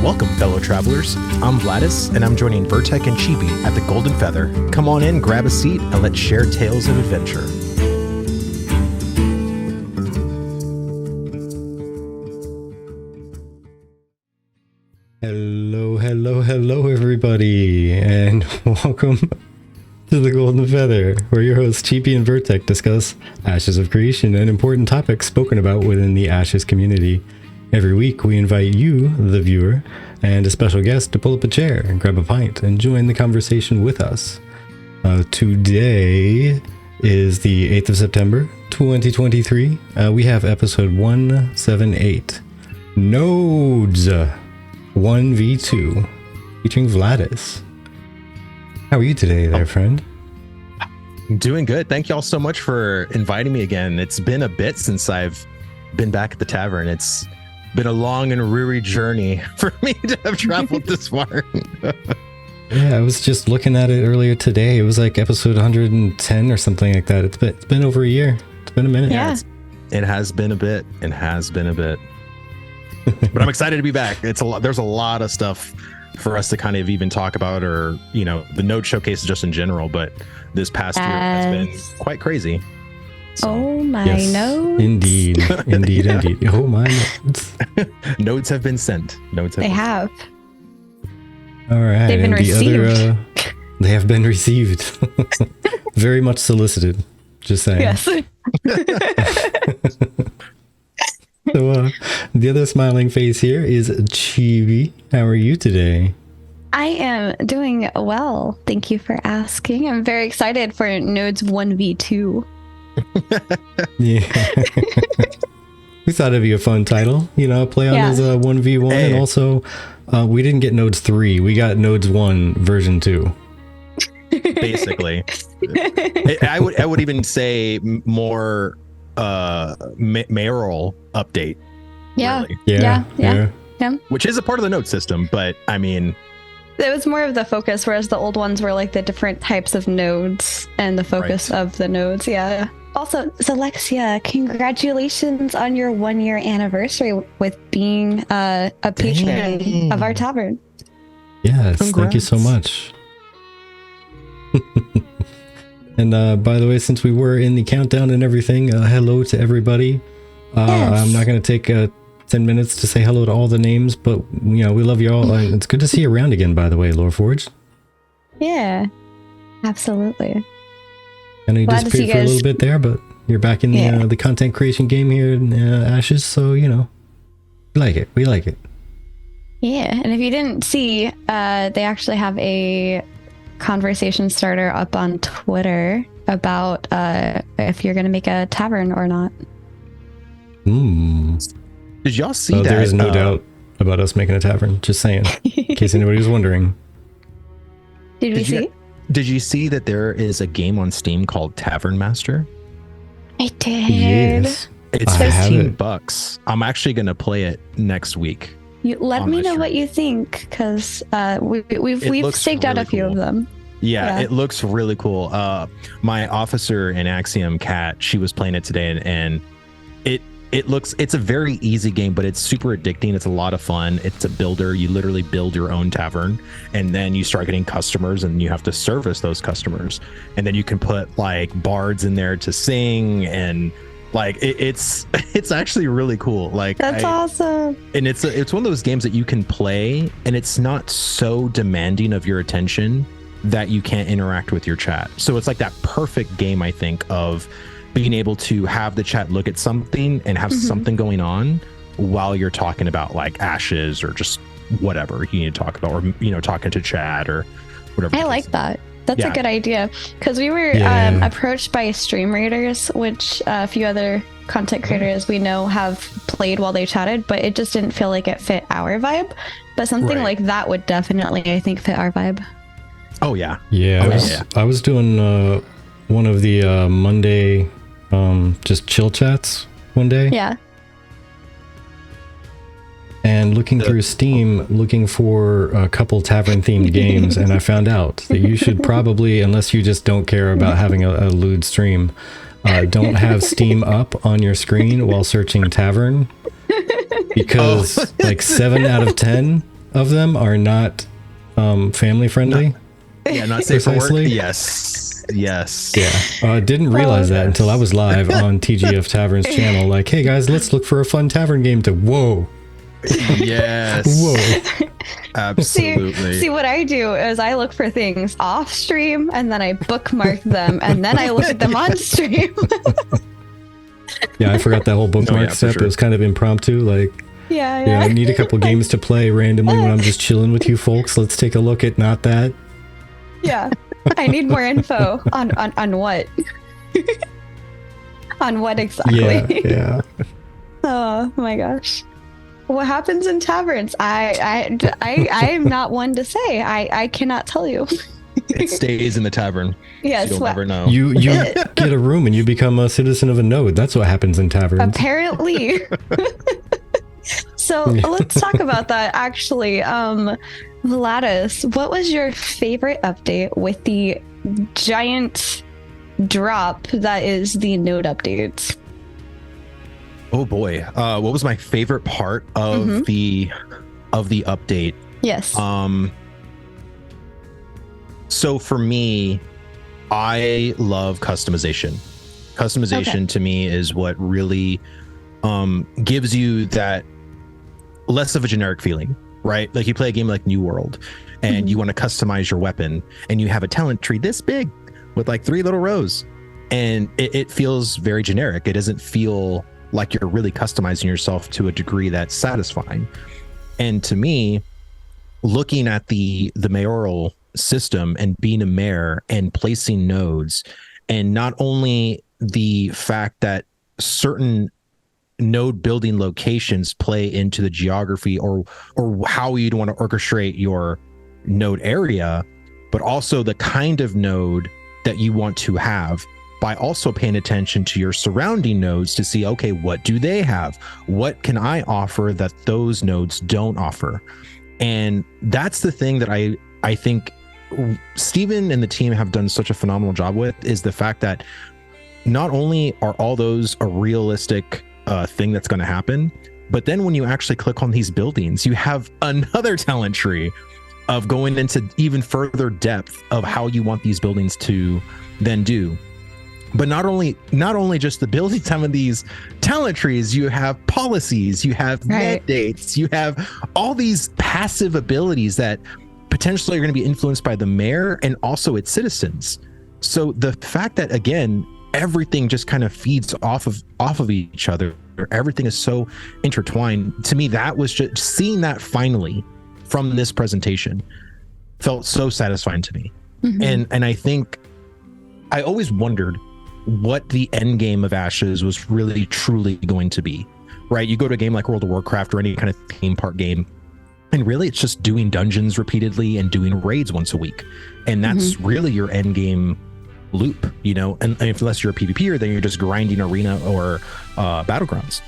Welcome, fellow travelers. I'm Vladus, and I'm joining Vertek and Chibi at the Golden Feather. Come on in, grab a seat, and let's share tales of adventure. Hello, everybody, and welcome to the Golden Feather, where your hosts Chibi and Vertek discuss Ashes of Creation and important topics spoken about within the Ashes community. Every week, we invite you, the viewer, and a special guest to pull up a chair and grab a pint and join the conversation with us. Today is the 8th of September, 2023. We have episode 178, Nodes 1v2, featuring Vladus. How are you today there, friend? I'm doing good. Thank you all so much for inviting me again. It's been a bit since I've been back at the tavern. It's been a long and weary journey for me to have traveled this far. Yeah, I was just looking at it earlier today. It was like episode 110 or something like that. It's been over a year. It's been a minute. Yeah, it has been a bit. But I'm excited to be back. There's a lot of stuff for us to kind of even talk about, or the node showcase just in general. But this past year has been quite crazy. So, oh my nodes! Indeed. Oh my nodes! Nodes have been sent. They have. All right. They've been received. They have been received. Very much solicited. Just saying. Yes. So, the other smiling face here is Chibi. How are you today? I am doing well. Thank you for asking. I'm very excited for Nodes 1v2. Yeah. We thought it'd be a fun title, play on as a 1v1. Hey. And also we didn't get Nodes 3, we got Nodes 1 version 2. Basically. I would even say more mayoral update. Yeah. Really. Yeah. Which is a part of the node system, but I mean, it was more of the focus, whereas the old ones were like the different types of nodes and the focus of the nodes. Yeah. Also, Zelexia, congratulations on your 1-year anniversary with being a patron of our tavern. Yes, Congrats. Thank you so much. And by the way, since we were in the countdown and everything, hello to everybody. Yes. I'm not going to take 10 minutes to say hello to all the names, but we love you all. It's good to see you around again, by the way, Loreforge. Yeah, absolutely. I know you disappeared for a little bit there, but you're back in the content creation game here in Ashes, so we like it. Yeah, and if you didn't see, they actually have a conversation starter up on Twitter about if you're going to make a tavern or not. Did y'all see that? There is no doubt about us making a tavern, just saying, in case anybody was wondering. Did we see? Did you see that there is a game on Steam called Tavern Master? I did. Yes. It's $15. I'm actually going to play it next week. You let me know what you think, because we've staked out a few of them. Yeah, it looks really cool. My officer in Axiom, Kat, she was playing it today, and it's a very easy game, but it's super addicting. It's a lot of fun. It's a builder. You literally build your own tavern, and then you start getting customers, and you have to service those customers. And then you can put like bards in there to sing, and like it's actually really cool. Like that's awesome. And it's one of those games that you can play, and it's not so demanding of your attention that you can't interact with your chat. So it's like that perfect game, I think, of being able to have the chat look at something and have something going on while you're talking about like Ashes or just whatever you need to talk about, or talking to chat or whatever. I like that. That's a good idea, because we were approached by Stream Raiders, which a few other content creators we know have played while they chatted, but it just didn't feel like it fit our vibe. But something like that would definitely, I think, fit our vibe. Oh yeah. I was doing one of the Monday just chill chats one day. Yeah. And looking through Steam, looking for a couple tavern-themed games, and I found out that you should probably, unless you just don't care about having a lewd stream, don't have Steam up on your screen while searching tavern, because like 7 out of 10 of them are not family friendly. Not safe for work. Precisely. Yes. Yeah. Didn't realize that until I was live on TGFTavern's channel. Like, hey guys, let's look for a fun tavern game to. Whoa. Yes. Whoa. Absolutely. See, what I do is I look for things off stream and then I bookmark them and then I look at them on stream. Yeah, I forgot that whole bookmark step. sure. It was kind of impromptu. Like, Yeah. I need a couple games to play randomly when I'm just chilling with you folks. Let's take a look at not that. Yeah. I need more info on what? On what exactly? Yeah. Oh my gosh. What happens in taverns? I am not one to say. I cannot tell you. It stays in the tavern. Yes. You'll never know. You get a room and you become a citizen of a node. That's what happens in taverns. Apparently. So let's talk about that actually. Vladus, what was your favorite update with the giant drop that is the node updates? Oh boy. What was my favorite part of the update? Yes. So for me, I love customization. Customization to me is what really gives you that less of a generic feeling, right? Like you play a game like New World and you want to customize your weapon and you have a talent tree this big with like 3 little rows and it feels very generic. It doesn't feel like you're really customizing yourself to a degree that's satisfying. And to me, looking at the mayoral system and being a mayor and placing nodes, and not only the fact that certain node building locations play into the geography or how you'd want to orchestrate your node area, but also the kind of node that you want to have, by also paying attention to your surrounding nodes to see, okay, what do they have? What can I offer that those nodes don't offer? And that's the thing that I think Steven and the team have done such a phenomenal job with, is the fact that not only are all those a realistic thing that's going to happen, but then when you actually click on these buildings, you have another talent tree of going into even further depth of how you want these buildings to then do. But not only just the building, some of these talent trees, you have policies, you have mandates, you have all these passive abilities that potentially are going to be influenced by the mayor and also its citizens. So the fact that, again, everything just kind of feeds off of each other, everything is so intertwined. To me, that was just seeing that finally from this presentation felt so satisfying to me. And I think I always wondered what the end game of Ashes was really truly going to be, right? You go to a game like World of Warcraft or any kind of theme park game, and really it's just doing dungeons repeatedly and doing raids once a week. And that's really your end game loop, you know, and unless you're a PvPer, then you're just grinding arena or battlegrounds.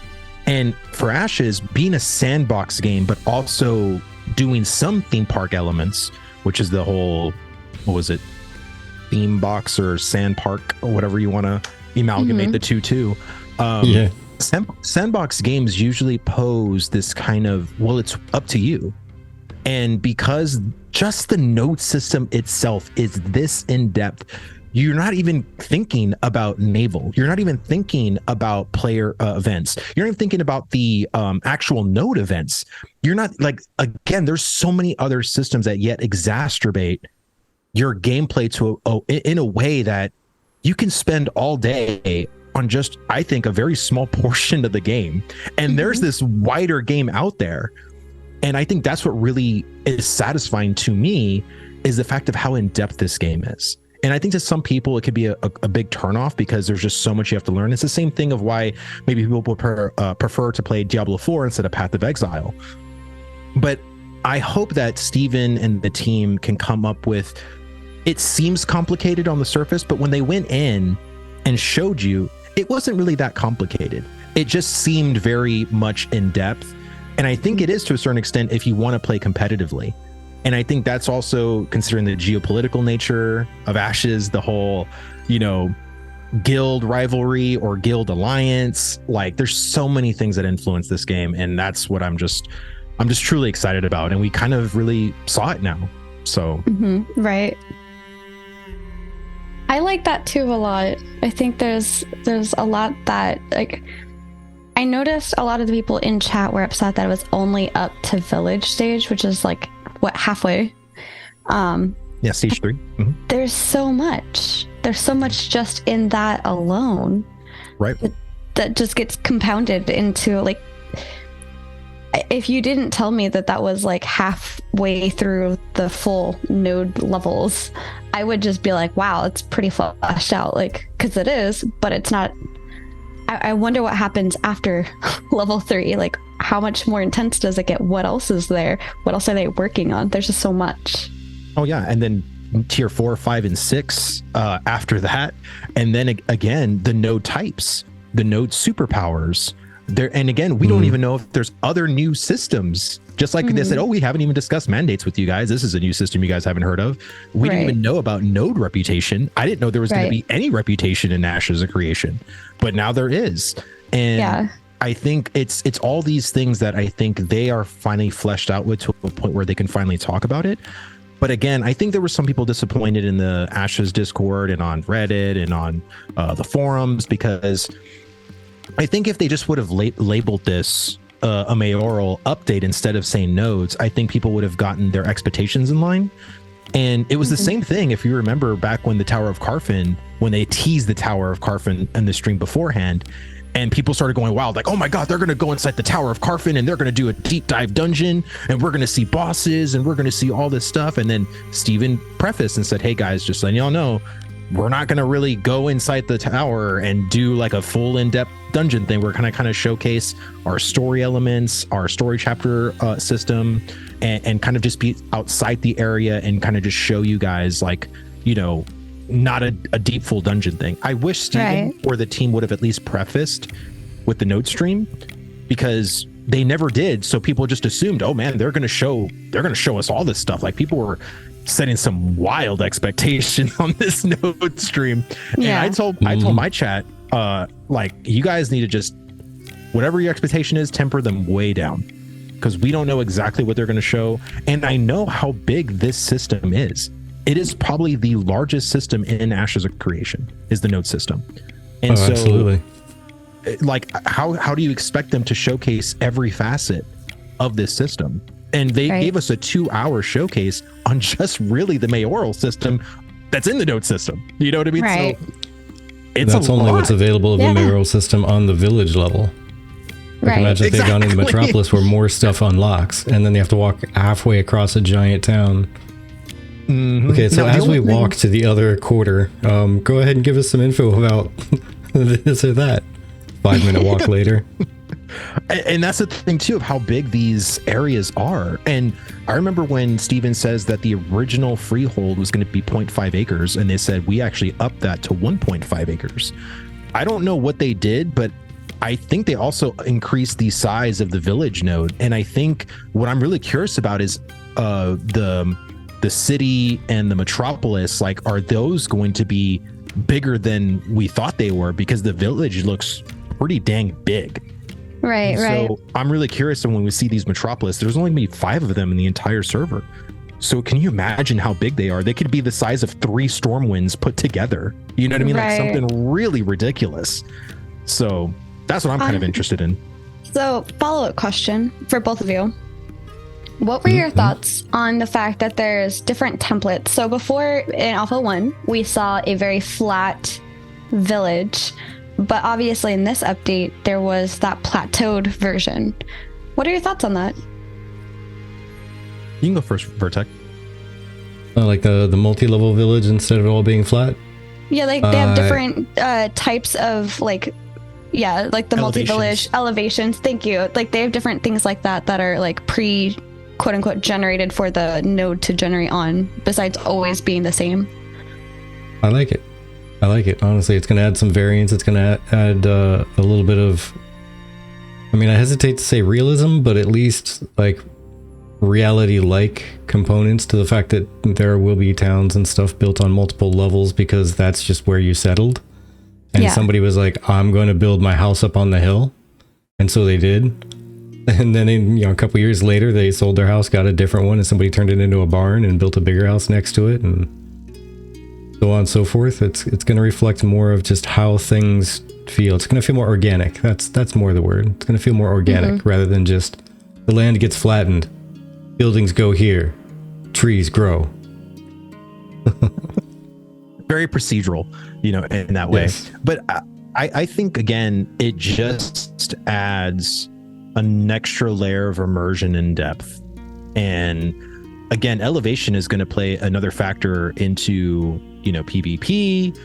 And for Ashes, being a sandbox game, but also doing some theme park elements, which is the whole, what was it? Theme box or sand park or whatever you want to amalgamate the two. Sandbox games usually pose this kind of, well, it's up to you. And because just the node system itself is this in depth, you're not even thinking about naval. You're not even thinking about player events. You're not even thinking about the actual node events. You're not, like, again, there's so many other systems that yet exacerbate your gameplay to in a way that you can spend all day on just, I think, a very small portion of the game. And there's this wider game out there. And I think that's what really is satisfying to me, is the fact of how in depth this game is. And I think to some people, it could be a big turnoff because there's just so much you have to learn. It's the same thing of why maybe people would prefer to play Diablo 4 instead of Path of Exile. But I hope that Steven and the team can come up with, it seems complicated on the surface, but when they went in and showed you, it wasn't really that complicated. It just seemed very much in depth. And I think it is to a certain extent if you want to play competitively. And I think that's also considering the geopolitical nature of Ashes, the whole, you know, guild rivalry or guild alliance. Like, there's so many things that influence this game. And that's what I'm just I'm just truly excited about, and we kind of really saw it now. So right. I like that too a lot. I think there's a lot that, like, I noticed a lot of the people in chat were upset that it was only up to village stage, which is like what, halfway. Yeah, stage 3. There's so much just in that alone, right? That just gets compounded into, like, if you didn't tell me that was like halfway through the full node levels, I would just be like, wow, it's pretty fleshed out, like, because it is, but it's not. I wonder what happens after level 3. Like, how much more intense does it get? What else is there? What else are they working on? There's just so much. Oh yeah, and then tier 4, 5, and 6 after that, and then again the node types, the node superpowers. There, and again, we don't even know if there's other new systems. Just like they said, oh, we haven't even discussed mandates with you guys. This is a new system you guys haven't heard of. We didn't even know about node reputation. I didn't know there was going to be any reputation in Ashes of Creation, but now there is. And I think it's all these things that I think they are finally fleshed out with, to a point where they can finally talk about it. But again, I think there were some people disappointed in the Ashes Discord and on Reddit and on the forums, because I think if they just would have labeled this a mayoral update instead of saying nodes, I think people would have gotten their expectations in line. And it was the same thing, if you remember back when the Tower of Carfin, when they teased the Tower of Carfin in the stream beforehand, and people started going wild, like, oh my God, they're going to go inside the Tower of Carfin and they're going to do a deep dive dungeon and we're going to see bosses and we're going to see all this stuff. And then Steven prefaced and said, hey guys, just letting y'all know, we're not going to really go inside the tower and do like a full in-depth dungeon thing. We're going to kind of showcase our story elements, our story chapter system, and kind of just be outside the area and kind of just show you guys, like, you know, not a deep full dungeon thing. I wish Steven or the team would have at least prefaced with the node stream, because they never did. So people just assumed, oh man, they're going to show us all this stuff. Like, people were setting some wild expectation on this node stream. And I told my chat, like, you guys need to just, whatever your expectation is, temper them way down, because we don't know exactly what they're going to show. And I know how big this system is. It is probably the largest system in Ashes of Creation, is the node system. And so absolutely, like, how do you expect them to showcase every facet of this system? And they gave us a 2-hour showcase on just really the mayoral system that's in the node system. You know what I mean? Right. So it's that's only what's available of the mayoral system on the village level. Like, imagine if they've gone into Metropolis where more stuff unlocks, and then they have to walk halfway across a giant town. Okay, so as we walk to the other quarter, go ahead and give us some info about this or that. 5-minute walk later. And that's the thing too, of how big these areas are. And I remember when Steven says that the original freehold was going to be 0.5 acres, and they said we actually upped that to 1.5 acres. I don't know what they did, but I think they also increased the size of the village node. And I think what I'm really curious about is the city and the metropolis. Like, are those going to be bigger than we thought they were? Because the village looks pretty dang big. Right. So I'm really curious, when we see these metropolis, there's only going to be 5 of them in the entire server. So can you imagine how big they are? They could be the size of 3 Stormwinds put together. You know what I mean? Like, something really ridiculous. So that's what I'm kind of interested in. So, follow-up question for both of you. What were your thoughts on the fact that there's different templates? So before, in Alpha 1, we saw a very flat village, but obviously in this update, there was that plateaued version. What are your thoughts on that? You can go first, Vertec. Like the multi-level village instead of all being flat? Yeah, like they have different types of, like, like the multi-village elevations. Thank you. Like, they have different things like that are like quote-unquote generated for the node to generate on, besides always being the same. I like it. Honestly, it's going to add some variance. It's going to add a little bit of, I mean, I hesitate to say realism, but at least like reality-like components to the fact that there will be towns and stuff built on multiple levels, because that's just where you settled. And somebody was like, I'm going to build my house up on the hill. And so they did. And then a couple years later, they sold their house, got a different one, and somebody turned it into a barn and built a bigger house next to it, and so on and so forth. It's going to reflect more of just how things feel. It's going to feel more organic. That's more the word. It's going to feel more organic rather than just the land gets flattened, buildings go here, trees grow. Very procedural, in that way. Yes. But I think, again, it just adds an extra layer of immersion and depth. And again, elevation is going to play another factor into, PvP.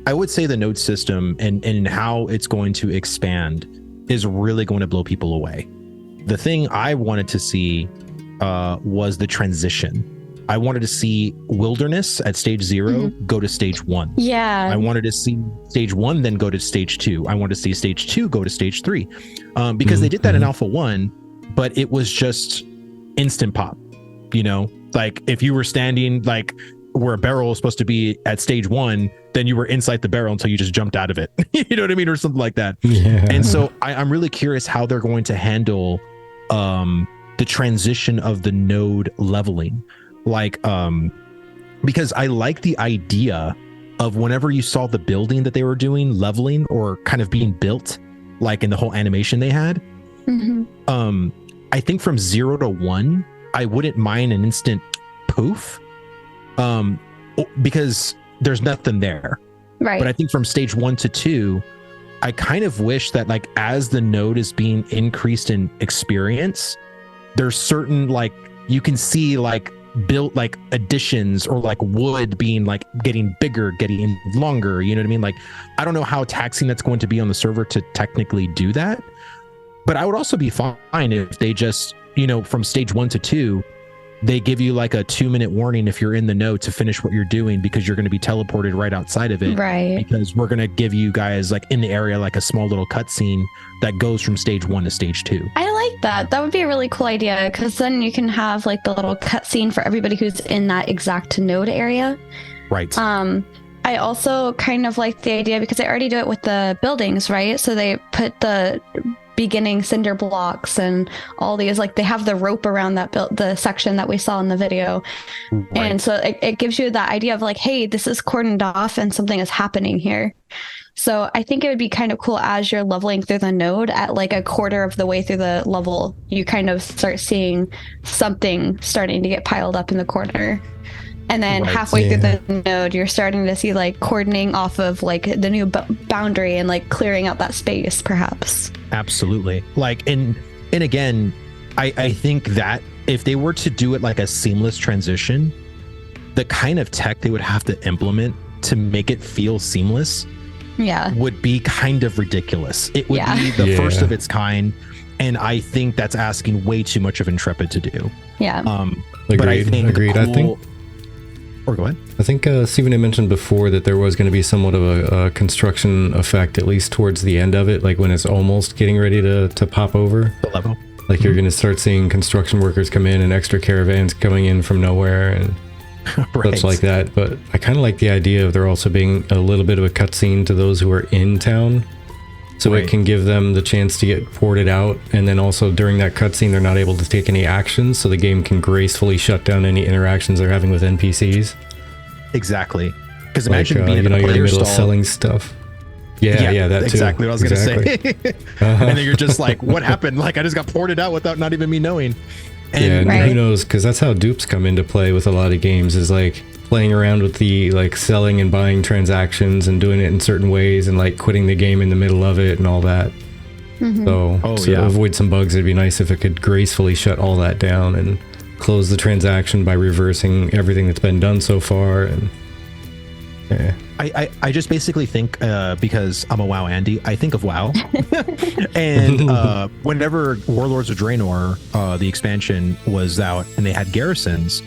I would say the node system and how it's going to expand is really going to blow people away. The thing I wanted to see was the transition. I wanted to see wilderness at stage 0 go to stage 1. Yeah. I wanted to see stage 1 then go to stage 2. I wanted to see stage 2 go to stage 3. Because they did that in Alpha 1, but it was just instant pop. Like if you were standing like where a barrel was supposed to be at stage 1, then you were inside the barrel until you just jumped out of it. You know what I mean? Or something like that. Yeah. And so I'm really curious how they're going to handle the transition of the node leveling. Like, because I like the idea of whenever you saw the building that they were doing leveling or kind of being built, like in the whole animation they had. I think from 0 to 1, I wouldn't mind an instant poof, because there's nothing there. Right. But I think from stage 1 to 2, I kind of wish that like as the node is being increased in experience, there's certain like you can see like built like additions or like wood being like getting bigger, getting longer, you know what I mean? Like I don't know how taxing that's going to be on the server to technically do that, but I would also be fine if they just, from stage 1 to 2, they give you like a 2-minute warning if you're in the node to finish what you're doing, because you're going to be teleported right outside of it. Right. Because we're going to give you guys like in the area like a small little cutscene that goes from stage 1 to stage 2. I like that. That would be a really cool idea, because then you can have like the little cutscene for everybody who's in that exact node area. Right. I also kind of like the idea because they already do it with the buildings, right? So they put the beginning cinder blocks and all these, like they have the rope around that the section that we saw in the video. Right. And so it gives you that idea of like, hey, this is cordoned off and something is happening here. So I think it would be kind of cool as you're leveling through the node at like a quarter of the way through the level, you kind of start seeing something starting to get piled up in the corner. And then halfway through the node, you're starting to see like cordoning off of like the new boundary and like clearing out that space, perhaps. Absolutely. Like, and again, I think that if they were to do it like a seamless transition, the kind of tech they would have to implement to make it feel seamless would be kind of ridiculous. It would be the first of its kind. And I think that's asking way too much of Intrepid to do. Yeah. Agreed. But I think I think. Or go ahead. I think Stephen had mentioned before that there was going to be somewhat of a construction effect, at least towards the end of it, like when it's almost getting ready to pop over. The level. Like you're going to start seeing construction workers come in and extra caravans coming in from nowhere and such like that. But I kind of like the idea of there also being a little bit of a cutscene to those who are in town. So it can give them the chance to get ported out. And then also during that cutscene, they're not able to take any actions. So the game can gracefully shut down any interactions they're having with NPCs. Exactly. Because imagine being you're in in the the middle of stall. selling stuff. Yeah, that too. Exactly what I was going to say. And then you're just like, what happened? Like I just got ported out without not even me knowing. And who knows? Because that's how dupes come into play with a lot of games, is like playing around with the like selling and buying transactions and doing it in certain ways and like quitting the game in the middle of it and all that. So to avoid some bugs, it'd be nice if it could gracefully shut all that down and close the transaction by reversing everything that's been done so far. And I just basically think because I'm a WoW Andy, I think of WoW. And whenever Warlords of Draenor, the expansion was out and they had garrisons,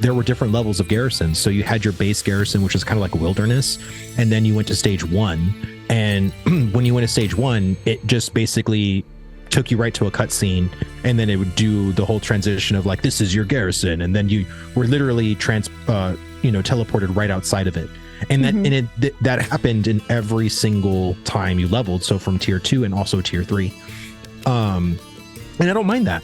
there were different levels of garrisons. So you had your base garrison, which is kind of like wilderness, and then you went to stage 1. And when you went to stage 1, it just basically took you right to a cutscene, and then it would do the whole transition of like, this is your garrison, and then you were literally teleported right outside of it. And that happened in every single time you leveled. So from tier 2 and also tier 3. And I don't mind that,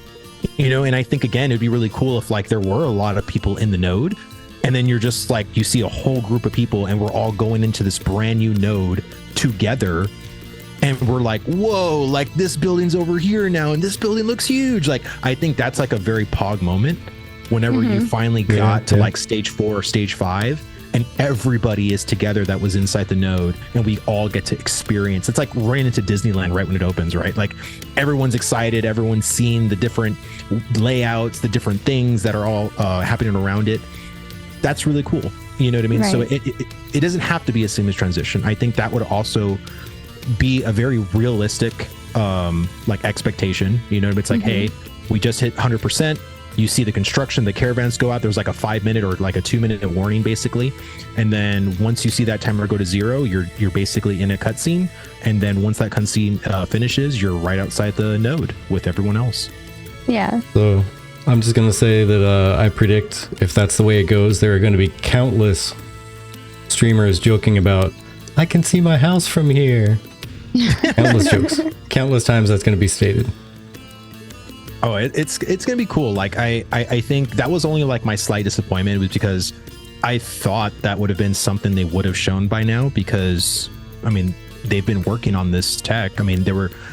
and I think, again, it'd be really cool if like there were a lot of people in the node, and then you're just like, you see a whole group of people and we're all going into this brand new node together. And we're like, whoa, like this building's over here now and this building looks huge. Like, I think that's like a very Pog moment whenever you finally got to like stage 4 or stage 5 and everybody is together that was inside the node and we all get to experience. It's like running into Disneyland right when it opens, right? Like everyone's excited, everyone's seeing the different layouts, the different things that are all happening around it. That's really cool. You know what I mean? Right. So it doesn't have to be a seamless transition. I think that would also be a very realistic like expectation. It's like, hey, we just hit 100%. You see the construction, the caravans go out. There's like a 5-minute or like a 2-minute warning, basically. And then once you see that timer go to 0, you're basically in a cutscene. And then once that cutscene finishes, you're right outside the node with everyone else. Yeah. So I'm just going to say that I predict if that's the way it goes, there are going to be countless streamers joking about, I can see my house from here. Countless jokes. Countless times that's going to be stated. Oh, it's gonna be cool. Like I think that was only like my slight disappointment, was because I thought that would have been something they would have shown by now, because I mean they've been working on this tech. I mean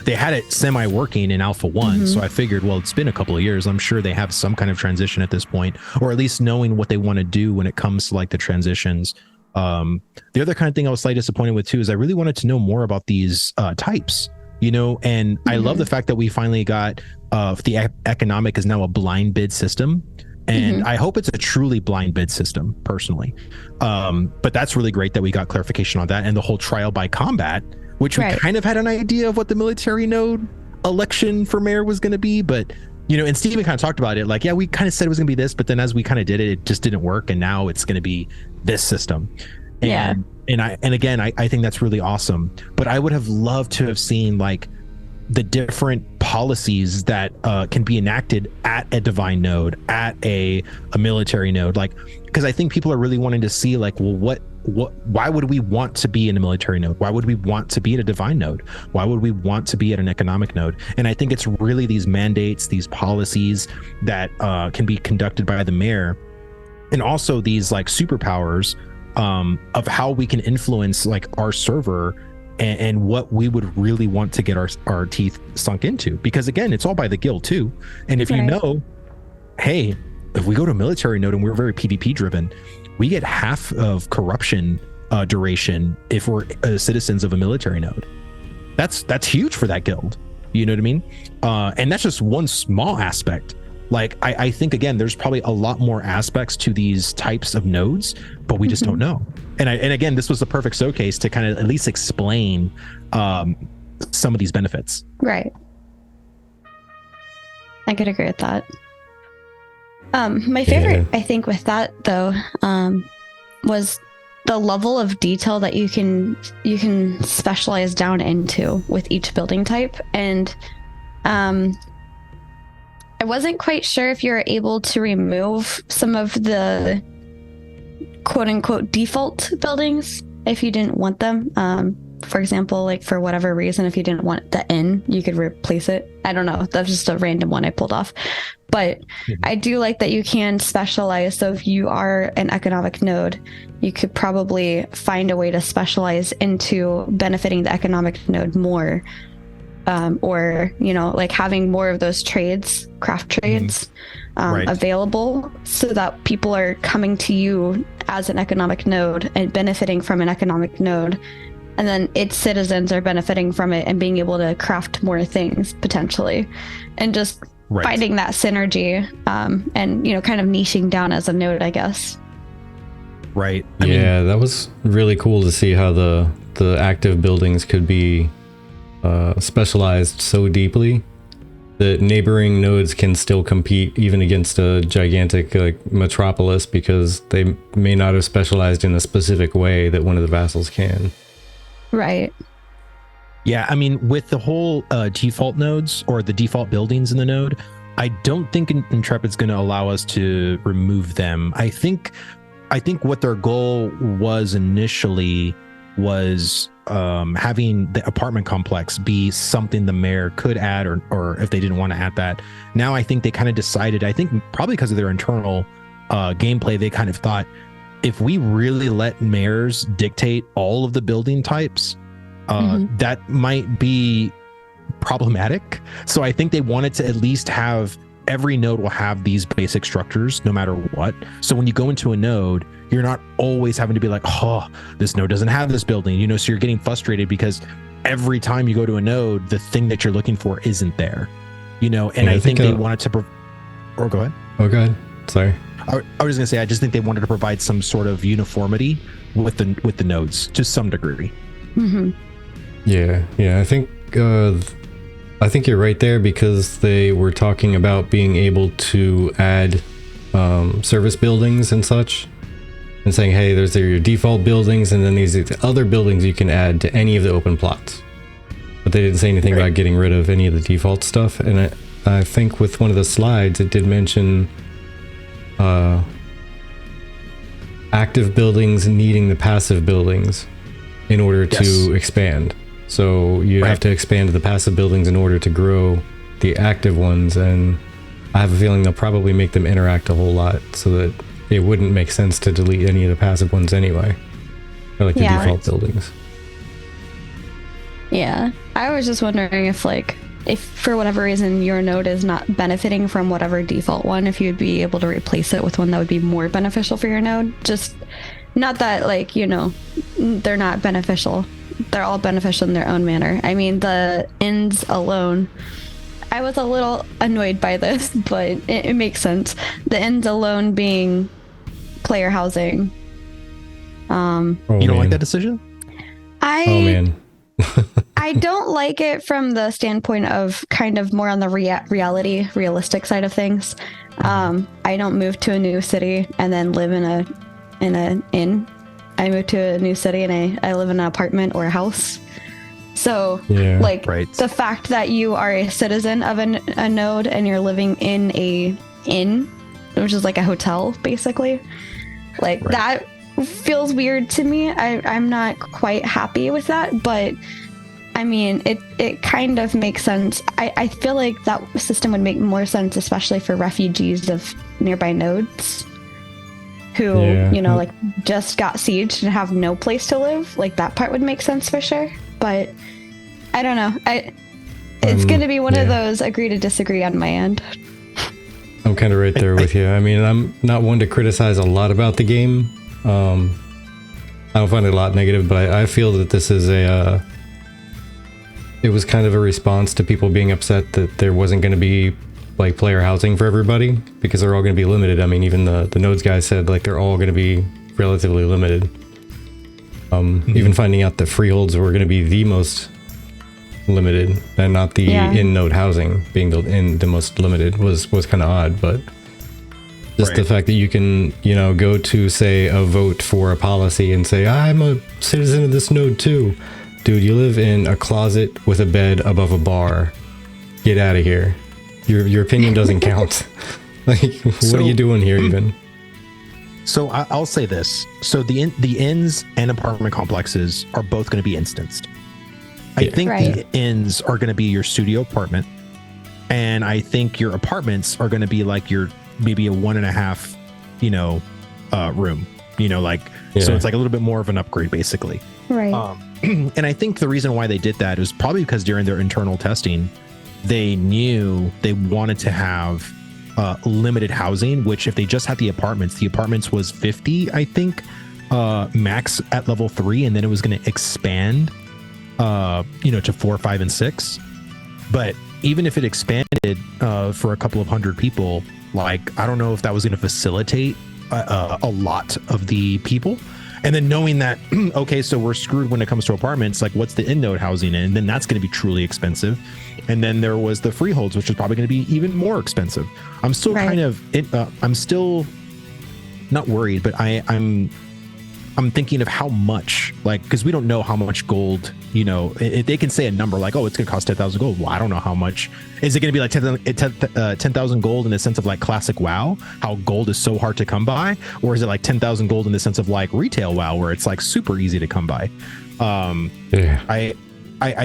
they had it semi working in Alpha 1, so I figured, well, it's been a couple of years. I'm sure they have some kind of transition at this point, or at least knowing what they want to do when it comes to like the transitions. The other kind of thing I was slightly disappointed with too is I really wanted to know more about these types. And I love the fact that we finally got the economic is now a blind bid system. And I hope it's a truly blind bid system personally. But that's really great that we got clarification on that, and the whole trial by combat, which we kind of had an idea of what the military node election for mayor was going to be. But, and Steven kind of talked about it like, yeah, we kind of said it was going to be this, but then as we kind of did it, it just didn't work. And now it's going to be this system. And again, I think that's really awesome, but I would have loved to have seen like the different policies that can be enacted at a divine node, at a military node, like, because I think people are really wanting to see like, well, why would we want to be in a military node? Why would we want to be at a divine node? Why would we want to be at an economic node? And I think it's really these mandates, these policies that can be conducted by the mayor, and also these like superpowers of how we can influence like our server and what we would really want to get our teeth sunk into, because again, it's all by the guild too. And if hey, if we go to a military node and we're very PvP driven, we get half of corruption duration if we're citizens of a military node. That's huge for that guild. You know what I mean? And that's just one small aspect. Like, I think, again, there's probably a lot more aspects to these types of nodes, but we just don't know. And again, this was the perfect showcase to kind of at least explain some of these benefits. Right. I could agree with that. My favorite, I think, with that, though, was the level of detail that you can specialize down into with each building type. And I wasn't quite sure if you're able to remove some of the quote unquote default buildings if you didn't want them. For example, like for whatever reason, if you didn't want the inn, you could replace it. I don't know. That's just a random one I pulled off. But I do like that you can specialize. So if you are an economic node, you could probably find a way to specialize into benefiting the economic node more. Or, like having more of those trades, craft trades, available, so that people are coming to you as an economic node and benefiting from an economic node. And then its citizens are benefiting from it and being able to craft more things potentially. And just finding that synergy and, kind of niching down as a node, I guess. Right. I mean, that was really cool to see how the active buildings could be specialized so deeply that neighboring nodes can still compete even against a gigantic metropolis, because they may not have specialized in a specific way that one of the vassals can. Right. Yeah, I mean, with the whole default nodes or the default buildings in the node, I don't think Intrepid's going to allow us to remove them. I think I think what their goal was initially was having the apartment complex be something the mayor could add, or if they didn't want to add that. Now I think they kind of decided, I think probably because of their internal gameplay, they kind of thought, if we really let mayors dictate all of the building types, that might be problematic. So I think they wanted to at least have every node will have these basic structures no matter what. So when you go into a node, you're not always having to be like, oh, this node doesn't have this building, you know, so you're getting frustrated because every time you go to a node, the thing that you're looking for isn't there, you know. And I think they wanted to or go ahead. Oh, go ahead. Sorry. I was going to say, I just think they wanted to provide some sort of uniformity with the nodes to some degree. Yeah. I think you're right there, because they were talking about being able to add service buildings and such, and saying, hey, there's your default buildings, and then these are the other buildings you can add to any of the open plots. But they didn't say anything about getting rid of any of the default stuff. And I think with one of the slides, it did mention active buildings needing the passive buildings in order to expand. So you have to expand the passive buildings in order to grow the active ones, and I have a feeling they'll probably make them interact a whole lot, so that it wouldn't make sense to delete any of the passive ones anyway. Or like the default buildings. Yeah. I was just wondering if for whatever reason your node is not benefiting from whatever default one, if you'd be able to replace it with one that would be more beneficial for your node. Just not that, like, you know, they're not beneficial. They're all beneficial in their own manner. I mean, the ends alone, I was a little annoyed by this, but it makes sense. The ends alone being player housing. You don't like that decision? I don't like it from the standpoint of kind of more on the realistic side of things. I don't move to a new city and then live in an inn. I moved to a new city and I live in an apartment or a house. So the fact that you are a citizen of a node and you're living in a inn, which is like a hotel basically, that feels weird to me. I'm not quite happy with that, but I mean, it kind of makes sense. I feel like that system would make more sense, especially for refugees of nearby nodes who, you know, like just got sieged and have no place to live. Like that part would make sense for sure. But I don't know. It's going to be one of those agree to disagree on my end. I'm kind of right there with you. I mean, I'm not one to criticize a lot about the game. I don't find it a lot negative, but I feel that this is it was kind of a response to people being upset that there wasn't going to be like player housing for everybody, because they're all going to be limited. I mean, even the nodes guys said like they're all going to be relatively limited. Even finding out that freeholds were going to be the most limited and not the in-node housing being the most limited was kind of odd. But just the fact that you can, you know, go to, say, a vote for a policy and say, I'm a citizen of this node too. Dude, you live in a closet with a bed above a bar. Get out of here. Your opinion doesn't count. Like, what are you doing here even? So I'll say this. So the inns and apartment complexes are both going to be instanced. I think the inns are going to be your studio apartment, and I think your apartments are going to be like your maybe a 1.5, you know, room. You know, like so it's like a little bit more of an upgrade, basically. Right. And I think the reason why they did that is probably because during their internal testing, they knew they wanted to have limited housing, which if they just had the apartments was 50, I think, max at level 3, and then it was going to expand, you know, to 4, 5, and 6. But even if it expanded for a couple of hundred people, like, I don't know if that was going to facilitate a lot of the people. And then knowing that, okay, so we're screwed when it comes to apartments, like what's the in-node housing? And then that's going to be truly expensive. And then there was the freeholds, which is probably going to be even more expensive. I'm still kind of, I'm still not worried, but I'm thinking of how much, like, because we don't know how much gold you know, if they can say a number like, oh, it's going to cost 10,000 gold. Well, I don't know how much. Is it going to be like 10,000 gold in the sense of like classic WoW, how gold is so hard to come by? Or is it like 10,000 gold in the sense of like retail WoW, where it's like super easy to come by? I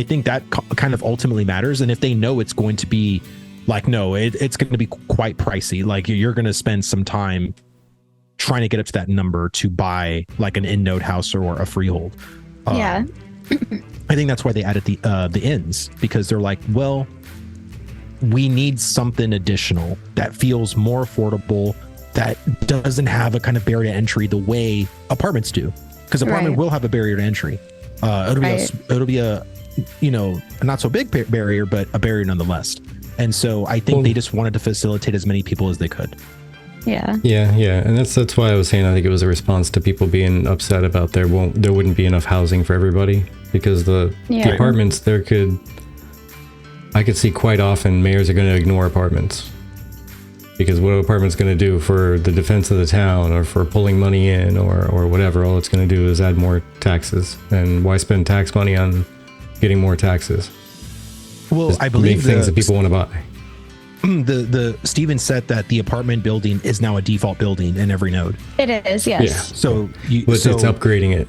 think that kind of ultimately matters. And if they know it's going to be like, no, it's going to be quite pricey. Like you're going to spend some time trying to get up to that number to buy like an in node house or a freehold. Yeah. I think that's why they added the inns, because they're like, well, we need something additional that feels more affordable, that doesn't have a kind of barrier to entry the way apartments do, because apartment will have a barrier to entry. It'll be a you know, a not so big barrier, but a barrier nonetheless. And so I think they just wanted to facilitate as many people as they could. Yeah. And that's why I was saying I think it was a response to people being upset about there wouldn't be enough housing for everybody, because the apartments I could see quite often mayors are going to ignore apartments, because what are apartments going to do for the defense of the town or for pulling money in or whatever? All it's going to do is add more taxes, and why spend tax money on getting more taxes? Well, just I believe things that people want to buy. The Steven said that the apartment building is now a default building in every node. It is, yes. Yeah. So it's upgrading it.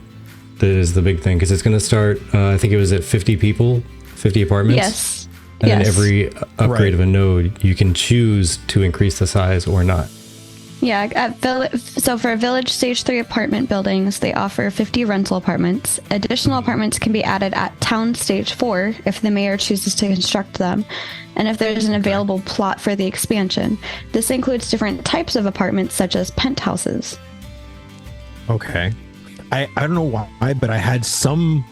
That is the big thing, because it's going to start. I think it was at 50 people, 50 apartments. Yes. And then every upgrade of a node, you can choose to increase the size or not. Yeah, so for Village Stage 3 apartment buildings, they offer 50 rental apartments. Additional apartments can be added at Town Stage 4 if the mayor chooses to construct them, and if there's an available plot for the expansion. This includes different types of apartments, such as penthouses. Okay. I don't know why, but I had some...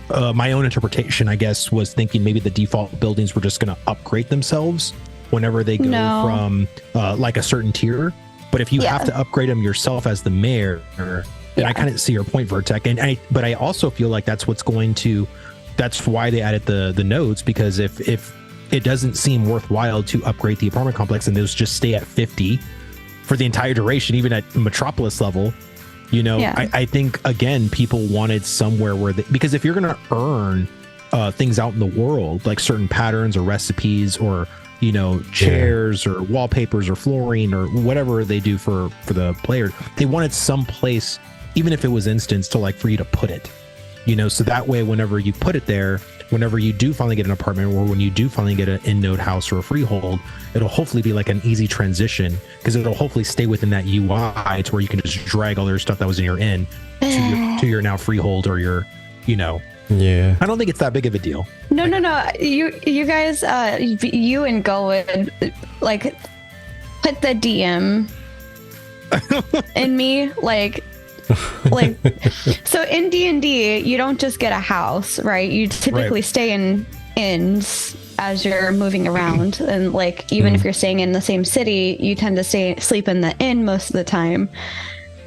my own interpretation, I guess, was thinking maybe the default buildings were just going to upgrade themselves whenever they go from like a certain tier. But if you have to upgrade them yourself as the mayor, then I kind of see your point, Vertec. But I also feel like that's why they added the nodes, because if it doesn't seem worthwhile to upgrade the apartment complex and those just stay at 50 for the entire duration, even at Metropolis level, you know, I think, again, people wanted somewhere where because if you're going to earn things out in the world, like certain patterns or recipes or, you know, chairs or wallpapers or flooring or whatever they do for the player, they wanted some place, even if it was instance, to like for you to put it, you know, so that way whenever you put it there, whenever you do finally get an apartment, or when you do finally get an in-node house or a freehold, it'll hopefully be like an easy transition, because it'll hopefully stay within that UI to where you can just drag all your stuff that was in your inn to your now freehold or your, you know. Yeah. I don't think it's that big of a deal. No. You guys, you and Go would like put the DM in me, like so in D&D you don't just get a house, right? You typically stay in inns as you're moving around, and like even if you're staying in the same city, you tend to sleep in the inn most of the time,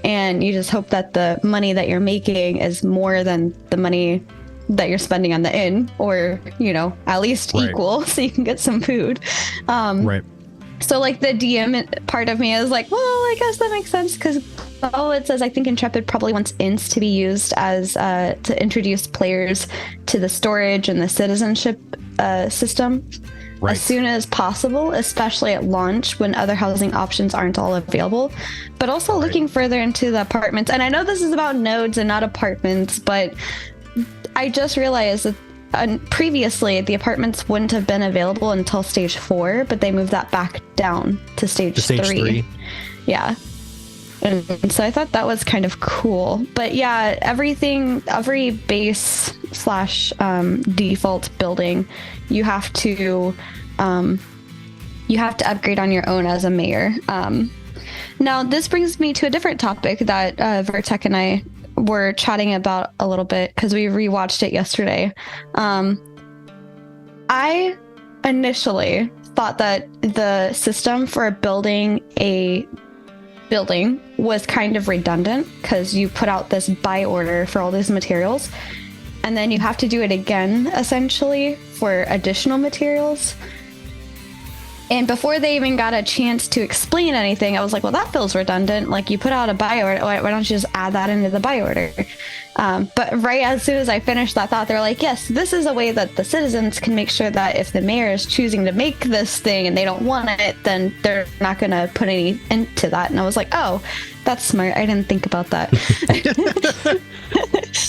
and you just hope that the money that you're making is more than the money that you're spending on the inn, or, you know, at least equal, so you can get some food. So like the DM part of me is like, well, I guess that makes sense, because it says I think Intrepid probably wants inns to be used as to introduce players to the storage and the citizenship system as soon as possible, especially at launch when other housing options aren't all available. But also looking further into the apartments, and I know this is about nodes and not apartments, but I just realized that previously the apartments wouldn't have been available until stage 4, but they moved that back down to stage 3. Yeah. And so I thought that was kind of cool. But yeah, every base / default building, you have to upgrade on your own as a mayor. Now this brings me to a different topic that Vertec and I were chatting about a little bit, because we rewatched it yesterday. I initially thought that the system for building a building was kind of redundant, because you put out this buy order for all these materials, and then you have to do it again essentially for additional materials. And before they even got a chance to explain anything, I was like, well, that feels redundant. Like, you put out a buy order. Why don't you just add that into the buy order? But right as soon as I finished that thought, they're like, yes, this is a way that the citizens can make sure that if the mayor is choosing to make this thing and they don't want it, then they're not going to put any into that. And I was like, oh, that's smart. I didn't think about that.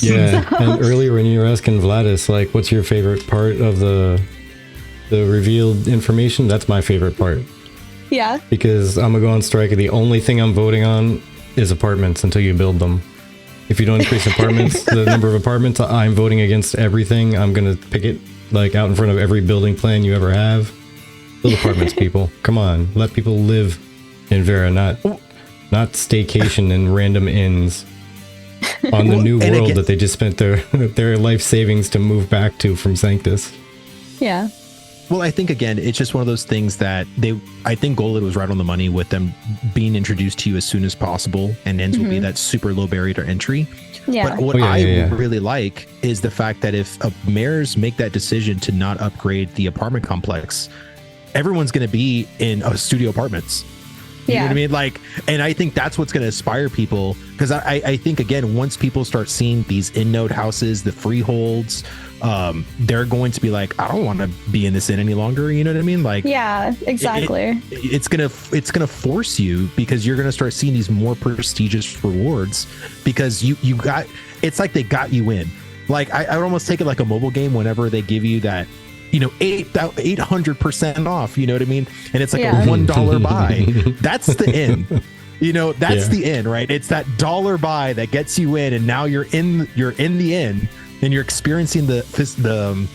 Yeah. So. And earlier when you were asking Vladus, like, what's your favorite part of the revealed information? That's my favorite part. Yeah. Because I'm gonna go on strike. The only thing I'm voting on is apartments until you build them. If you don't increase apartments, the number of apartments, I'm voting against everything. I'm gonna pick it like out in front of every building plan you ever have. Build apartments, people. Come on, let people live in Vera, not staycation in random inns on the new world that they just spent their life savings to move back to from Sanctus. Yeah. Well, I think, again, it's just one of those things that I think Golden was right on the money with them being introduced to you as soon as possible, and ends will be that super low barrier to entry. Yeah. But what I really like is the fact that if mayors make that decision to not upgrade the apartment complex, everyone's going to be in studio apartments. You know what I mean? Like, and I think that's what's going to inspire people, because I think, again, once people start seeing these in-node houses, the freeholds, they're going to be like, I don't want to be in this inn any longer. You know what I mean? Like, yeah, exactly. It's gonna force you, because you're gonna start seeing these more prestigious rewards, because you got, it's like they got you in. Like, I would almost take it like a mobile game whenever they give you that, 800% off, you know what I mean? And it's like a $1 buy. That's the inn. That's the inn, right? It's that dollar buy that gets you in, and now you're in the inn, and you're experiencing the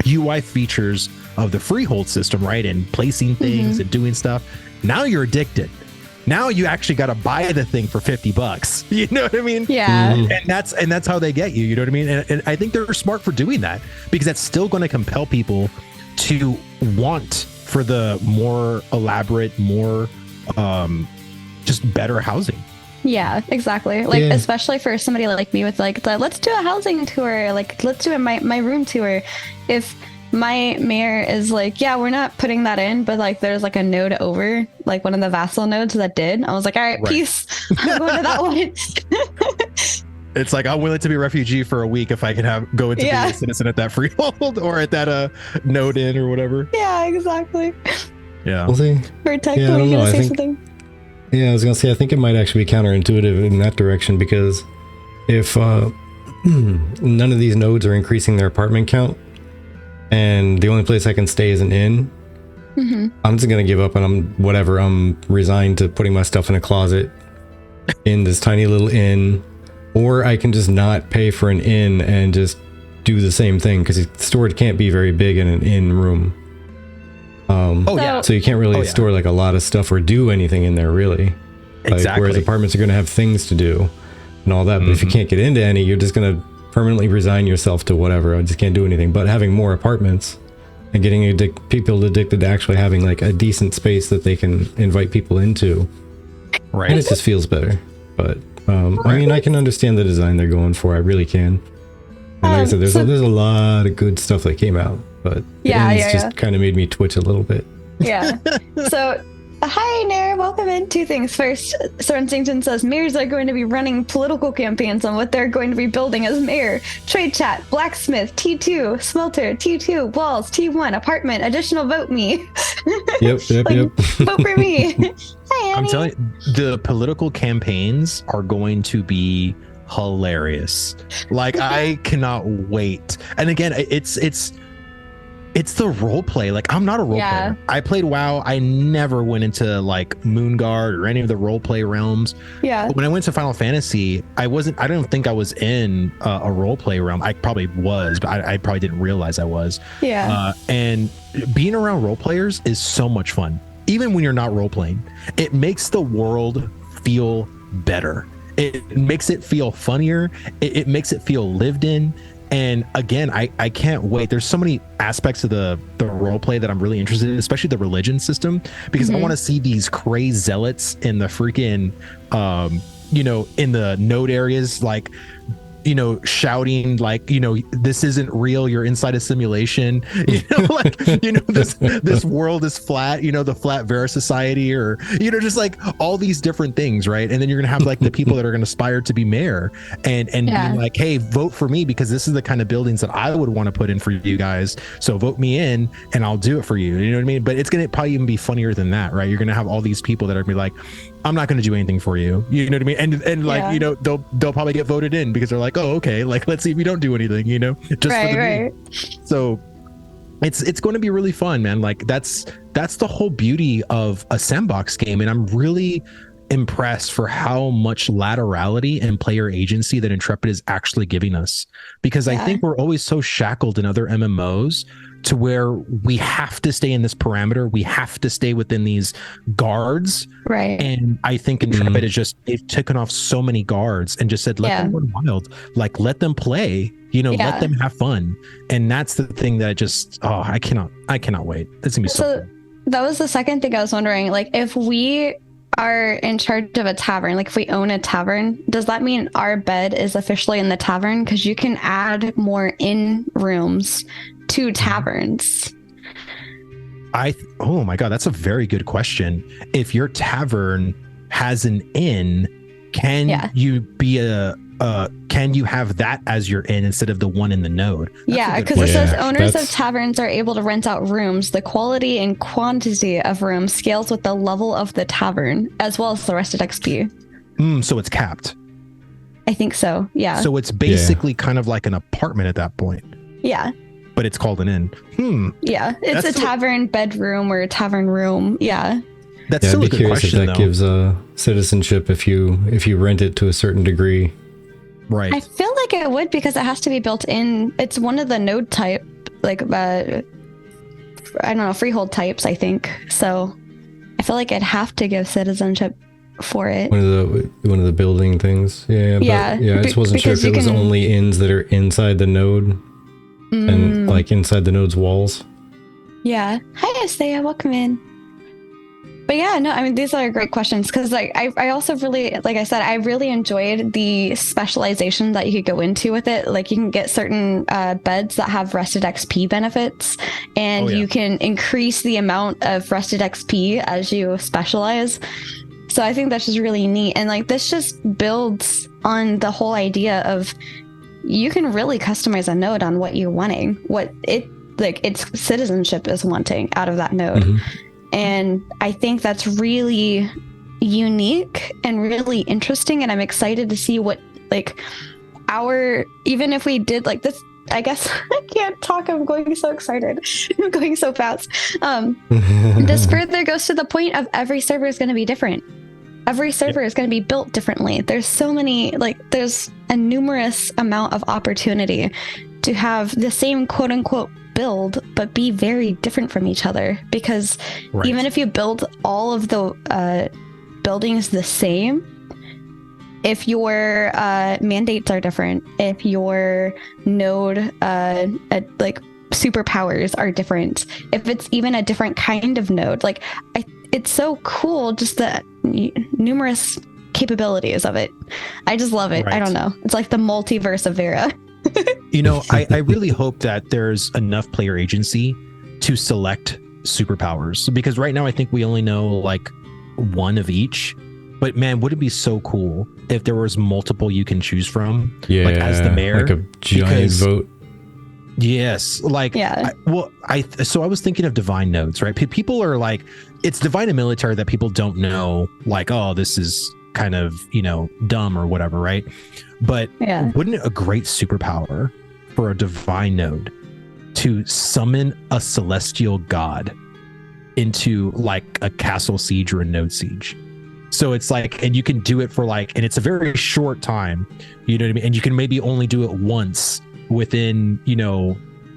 UI features of the freehold system, right? And placing things and doing stuff. Now you're addicted. Now you actually got to buy the thing for $50. You know what I mean? Yeah. And that's how they get you. You know what I mean? And I think they're smart for doing that, because that's still going to compel people to want for the more elaborate, more just better housing. Yeah, exactly. Like, especially for somebody like me with like let's do a housing tour, like let's do my room tour. If my mayor is like, yeah, we're not putting that in, but like there's like a node over, like one of the vassal nodes that did, I was like, all right. Peace. I'm going to that one. It's like, I'm willing to be a refugee for a week if I can go into being a citizen at that freehold or at that node inn or whatever. Yeah, exactly. Yeah. We'll see. Vertex, I don't know. Yeah, I was gonna say, I think it might actually be counterintuitive in that direction, because if none of these nodes are increasing their apartment count, and the only place I can stay is an inn, I'm just gonna give up, and I'm resigned to putting my stuff in a closet in this tiny little inn, or I can just not pay for an inn and just do the same thing, because storage can't be very big in an inn room. So you can't really store like a lot of stuff or do anything in there, really. Exactly. Whereas apartments are going to have things to do and all that. But if you can't get into any, you're just going to permanently resign yourself to whatever. I just can't do anything. But having more apartments and getting people addicted to actually having like a decent space that they can invite people into, right? And it just feels better. But I mean, I can understand the design they're going for. I really can. And like I said, there's a lot of good stuff that came out, but it's just kind of made me twitch a little bit. Yeah. So, hi, Nair. Welcome in. Two things. First, Sorensington says mayors are going to be running political campaigns on what they're going to be building as mayor. Trade chat, blacksmith, T2, smelter, T2, walls, T1, apartment, additional vote me. Yep. Vote for me. Hi, Annie. I'm telling you, the political campaigns are going to be hilarious. Like, I cannot wait. And again, it's the role play. Like, I'm not a role player. I played WoW. I never went into like Moonguard or any of the role play realms. Yeah. But when I went to Final Fantasy, I don't think I was in a role play realm. I probably was, but I probably didn't realize I was. Yeah. And being around role players is so much fun. Even when you're not role playing, it makes the world feel better. It makes it feel funnier. It makes it feel lived in. And again, I can't wait. There's so many aspects of the role play that I'm really interested in, especially the religion system, because I want to see these crazy zealots in the freaking, in the node areas, like, shouting like, this isn't real, you're inside a simulation, like, this world is flat, the flat Vera society, or just like all these different things, right? And then you're gonna have like the people that are gonna aspire to be mayor and be like, hey, vote for me because this is the kind of buildings that I would want to put in for you guys, so vote me in and I'll do it for you. You know what I mean? But it's gonna probably even be funnier than that, right? You're gonna have all these people that are gonna be like, I'm not going to do anything for you. You know what I mean? And like, they'll probably get voted in because they're like, oh, okay, like, let's see if you don't do anything, just for the meme. So it's going to be really fun, man. Like that's the whole beauty of a sandbox game. And I'm really impressed for how much laterality and player agency that Intrepid is actually giving us, because I think we're always so shackled in other MMOs to where we have to stay in this parameter, we have to stay within these guards, right? And I think Intrepid is just, they've taken off so many guards and just said, let them run wild, like let them play, let them have fun. And that's the thing that just, I cannot wait. It's gonna be so cool. That was the second thing I was wondering, like if we are in charge of a tavern, like if we own a tavern, does that mean our bed is officially in the tavern? Because you can add more in rooms to taverns. Oh my god, that's a very good question. If your tavern has an inn, can you be can you have that as your inn instead of the one in the node? Because it says owners of taverns are able to rent out rooms. The quality and quantity of rooms scales with the level of the tavern as well as the rested XP. So it's capped. I think so. Yeah. So it's basically kind of like an apartment at that point. Yeah. But it's called an inn. Yeah, it's a tavern bedroom or a tavern room. Yeah. That's still a good question, if that gives citizenship if you rent it to a certain degree. Right. I feel like it would, because it has to be built in. It's one of the node type, like I don't know, freehold types, I think. So I feel like it'd have to give citizenship for it. One of the building things. I just wasn't sure if it was only inns that are inside the node. And like inside the node's walls. Yeah. Hi, Isaiah. Welcome in. But yeah, no, I mean, these are great questions, because like I also really, like I said, I really enjoyed the specialization that you could go into with it. Like you can get certain beds that have rested XP benefits, and you can increase the amount of rested XP as you specialize. So I think that's just really neat. And like this just builds on the whole idea of you can really customize a node on what you're wanting, what its citizenship is wanting out of that node. And I think that's really unique and really interesting. And I'm excited to see what even if we did like this, I guess I can't talk. I'm going so excited. I'm going so fast. This further goes to the point of every server is going to be different. Every server is going to be built differently. There's so many, there's a numerous amount of opportunity to have the same quote unquote build, but be very different from each other. Because even if you build all of the buildings the same, if your mandates are different, if your node superpowers are different, if it's even a different kind of node, it's so cool, just the numerous capabilities of it. I just love it. I don't know. It's like the multiverse of Vera. I really hope that there's enough player agency to select superpowers, because right now I think we only know like one of each. But man, would it be so cool if there was multiple you can choose from? Like as the mayor, like a giant vote. Yes, so I was thinking of divine nodes, right? People are like, it's divine and military that people don't know, like, oh, this is kind of, dumb or whatever, right? But wouldn't it a great superpower for a divine node to summon a celestial god into like a castle siege or a node siege? So it's like, and you can do it for and it's a very short time, you know what I mean? And you can maybe only do it once within,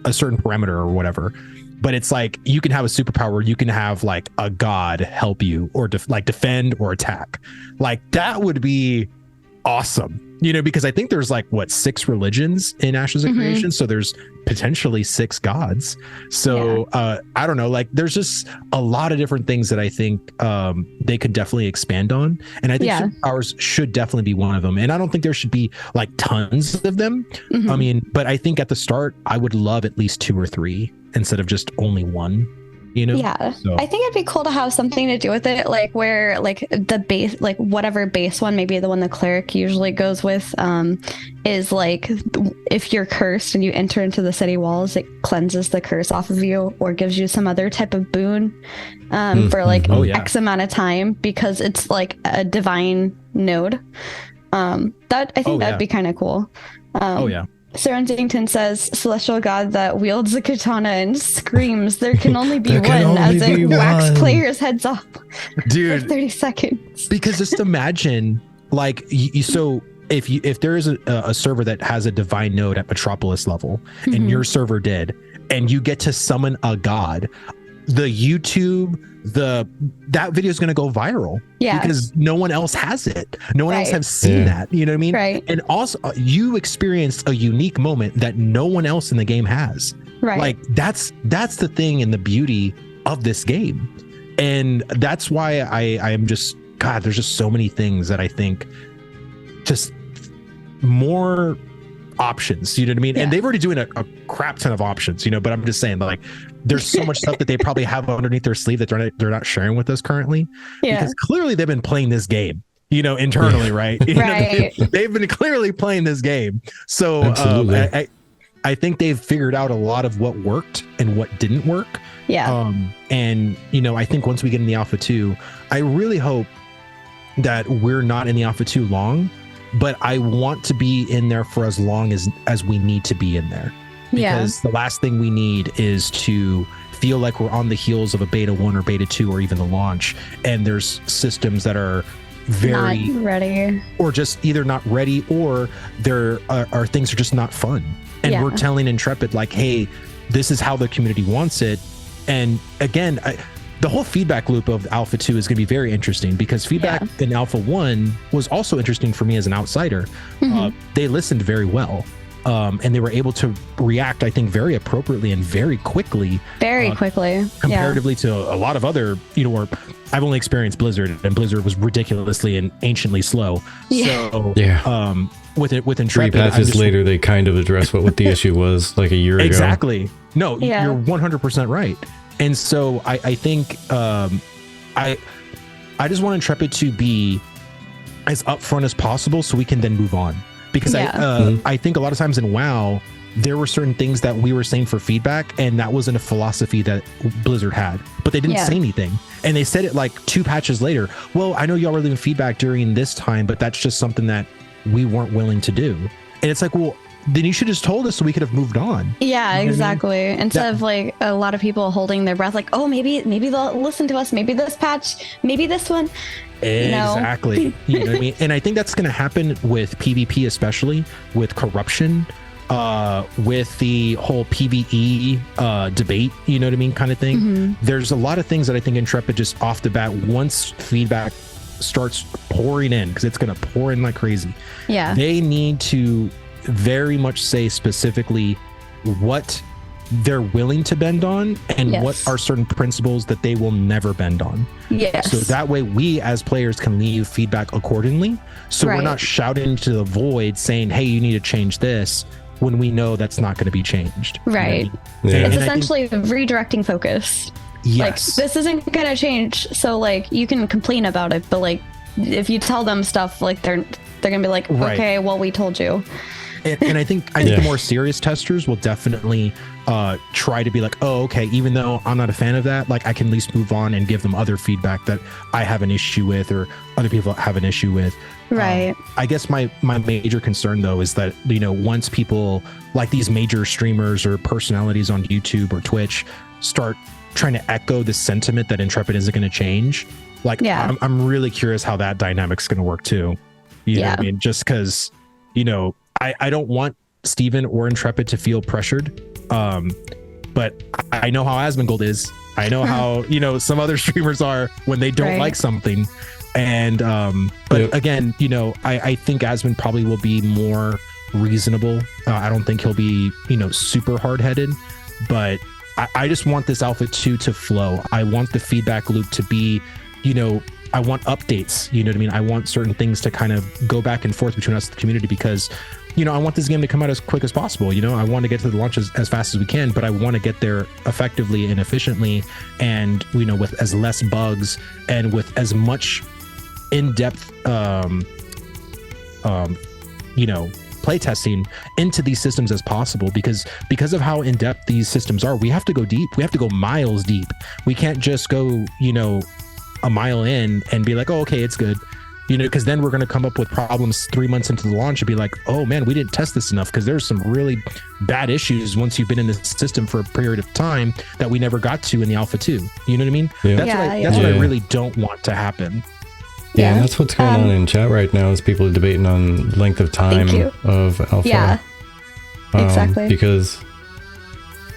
a certain parameter or whatever. But it's like, you can have a superpower where you can have like a god help you or defend or attack. Like that would be awesome. Because I think there's like 6 religions in Ashes of Creation, so there's potentially 6 gods. So I don't know, like there's just a lot of different things that I think they could definitely expand on, and I think superpowers should definitely be one of them. And I don't think there should be like tons of them. I mean, but I think at the start I would love at least 2 or 3 instead of just only one. So. I think it'd be cool to have something to do with it, like where like the base, like whatever base one, maybe the one the cleric usually goes with, is like if you're cursed and you enter into the city walls, it cleanses the curse off of you or gives you some other type of boon for like X amount of time, because it's like a divine node. That I think that'd be kind of cool. Sir Huntington says, celestial god that wields a katana and screams, there can only be one, as it whacks players' heads off for 30 seconds. Because just imagine, like, so if there is a server that has a divine node at Metropolis level, and your server did, and you get to summon a god, the YouTube, that video is going to go viral because no one else has it. No one else has seen that. You know what I mean? Right. And also you experienced a unique moment that no one else in the game has. Right. Like that's the thing and the beauty of this game. And that's why I am just, God, there's just so many things that I think just more options, you know what I mean? And they've already doing a crap ton of options, but I'm just saying, like, there's so much stuff that they probably have underneath their sleeve that they're not sharing with us currently, because clearly they've been playing this game, internally, right? They've been clearly playing this game. So I think they've figured out a lot of what worked and what didn't work. And I think once we get in the Alpha 2, I really hope that we're not in the Alpha 2 long, but I want to be in there for as long as we need to be in there, because the last thing we need is to feel like we're on the heels of a beta 1 or beta 2 or even the launch, and there's systems that are very not ready, or just either not ready, or there are things that are just not fun. And we're telling Intrepid, like, hey, this is how the community wants it. And again, the whole feedback loop of Alpha 2 is going to be very interesting, because feedback in Alpha 1 was also interesting for me as an outsider. They listened very well, and they were able to react, I think, very appropriately and very quickly. Comparatively to a lot of other, where I've only experienced Blizzard, and Blizzard was ridiculously and anciently slow. So with Intrepid, 3 patches later, they kind of addressed what the issue was like a year ago. Exactly. No, you're 100% right. And so I think I just want Intrepid to be as upfront as possible, so we can then move on. Because I think a lot of times in WoW, there were certain things that we were saying for feedback, and that wasn't a philosophy that Blizzard had, but they didn't say anything. And they said it like 2 patches later. Well, I know y'all were leaving feedback during this time, but that's just something that we weren't willing to do. And it's like, well, then you should have told us so we could have moved on. Yeah, exactly. I mean? Instead of like a lot of people holding their breath, like, oh, maybe they'll listen to us. Maybe this patch, maybe this one. Exactly. You know what I mean? And I think that's going to happen with PvP, especially with corruption, with the whole PvE debate, you know what I mean, kind of thing. There's a lot of things that I think Intrepid just off the bat, once feedback starts pouring in, because it's going to pour in like crazy. They need to very much say specifically what they're willing to bend on, and what are certain principles that they will never bend on. So that way we as players can leave feedback accordingly, so we're not shouting into the void saying, hey, you need to change this, when we know that's not going to be changed. Right. It's essentially redirecting focus. Like, this isn't going to change, so like you can complain about it, but like if you tell them stuff, like they're going to be like, okay, well, we told you. And I think the more serious testers will definitely try to be like, oh, okay, even though I'm not a fan of that, like I can at least move on and give them other feedback that I have an issue with, or other people have an issue with. Right. I guess my major concern though is that, once people like these major streamers or personalities on YouTube or Twitch start trying to echo the sentiment that Intrepid isn't going to change, like I'm really curious how that dynamic's going to work too. You know what I mean? Just because, I don't want Steven or Intrepid to feel pressured. But I know how Asmongold is. I know how, some other streamers are when they don't like something. And but again, you know, I think Asmund probably will be more reasonable. I don't think he'll be, you know, super hard-headed, but I just want this Alpha 2 to flow. I want the feedback loop to be, you know, I want updates, you know what I mean? I want certain things to kind of go back and forth between us and the community, because, you know, I want this game to come out as quick as possible. You know, I want to get to the launch as fast as we can, but I want to get there effectively and efficiently, and, you know, with as less bugs and with as much in-depth, you know, playtesting into these systems as possible, because of how in-depth these systems are. We have to go deep. We have to go miles deep. We can't just go, you know, a mile in and be like, oh, okay, it's good, you know, because then we're going to come up with problems 3 months into the launch and be like, oh man, we didn't test this enough, because there's some really bad issues once you've been in this system for a period of time that we never got to in the Alpha 2. You know what I mean? Yeah. That's what I really don't want to happen. Yeah, and that's what's going on in chat right now, is people are debating on length of time of Alpha. Yeah, exactly. Because,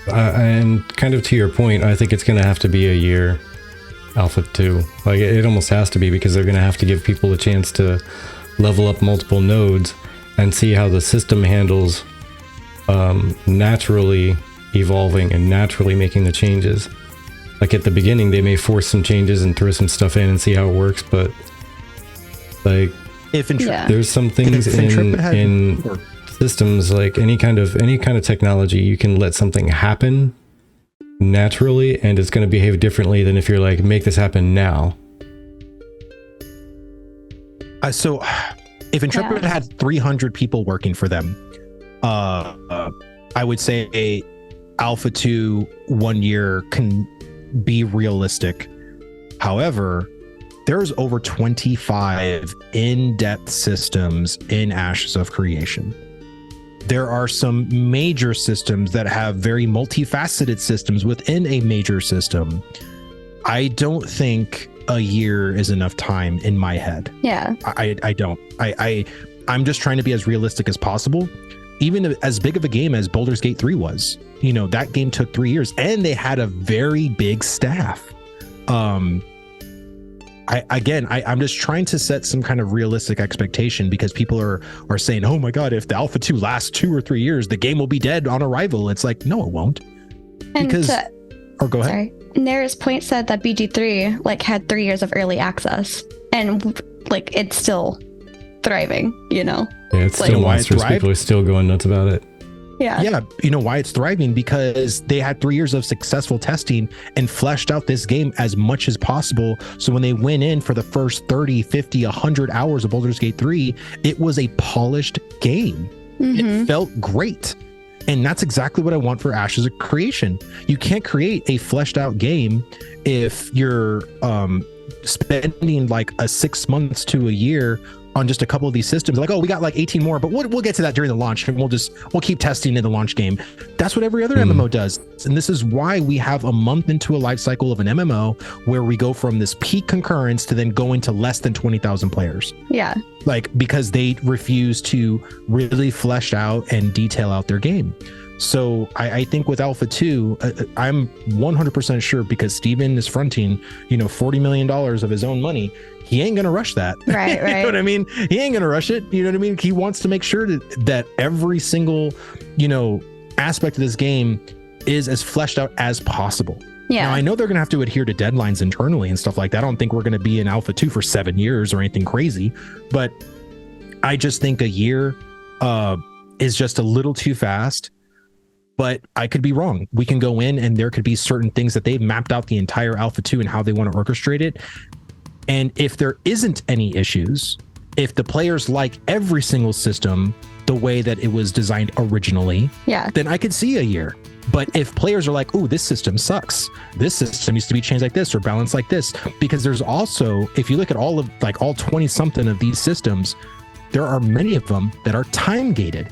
and kind of to your point, I think it's going to have to be a year, Alpha 2. Like, it almost has to be, because they're going to have to give people a chance to level up multiple nodes and see how the system handles naturally evolving and naturally making the changes. Like, at the beginning, they may force some changes and throw some stuff in and see how it works, but like, there's some things in systems, like any kind of technology, you can let something happen naturally and it's going to behave differently than if you're like, make this happen now. So if Intrepid had 300 people working for them, I would say a Alpha 2 1 year can be realistic. However, there's over 25 in-depth systems in Ashes of Creation. There are some major systems that have very multifaceted systems within a major system. I don't think a year is enough time in my head. Yeah. I don't. I'm just trying to be as realistic as possible. Even as big of a game as Baldur's Gate 3 was, you know, that game took 3 years and they had a very big staff. I'm just trying to set some kind of realistic expectation, because people are saying, oh my God, if the Alpha 2 lasts 2 or 3 years, the game will be dead on arrival. It's like, no, it won't. Because, or go ahead. Sorry. Nere's point said that BG3 like had 3 years of early access, and like it's still thriving, you know? Yeah, it's still monstrous. People are still going nuts about it. Yeah. You know why it's thriving? Because they had 3 years of successful testing and fleshed out this game as much as possible. So when they went in for the first 30, 50, 100 hours of Baldur's Gate 3, it was a polished game. It felt great. And that's exactly what I want for Ashes of Creation. You can't create a fleshed out game if you're spending like 6 months to a year on just a couple of these systems. Like, oh, we got like 18 more, but we'll get to that during the launch, and we'll keep testing in the launch game. That's what every other MMO does. And this is why we have a month into a life cycle of an MMO where we go from this peak concurrence to then going to less than 20,000 players. Yeah. Like, because they refuse to really flesh out and detail out their game. So I think with Alpha 2, I'm 100% sure, because Steven is fronting, you know, $40 million of his own money. He ain't going to rush that. Right. You know what I mean? He ain't going to rush it. You know what I mean? He wants to make sure that every single, you know, aspect of this game is as fleshed out as possible. Yeah. Now, I know they're going to have to adhere to deadlines internally and stuff like that. I don't think we're going to be in Alpha 2 for 7 years or anything crazy, but I just think a year is just a little too fast. But I could be wrong. We can go in and there could be certain things that they've mapped out the entire Alpha 2 and how they want to orchestrate it. And if there isn't any issues, if the players like every single system the way that it was designed originally, then I could see a year. But if players are like, oh, this system sucks, this system needs to be changed like this or balanced like this, because there's also, if you look at all 20 something of these systems, there are many of them that are time gated.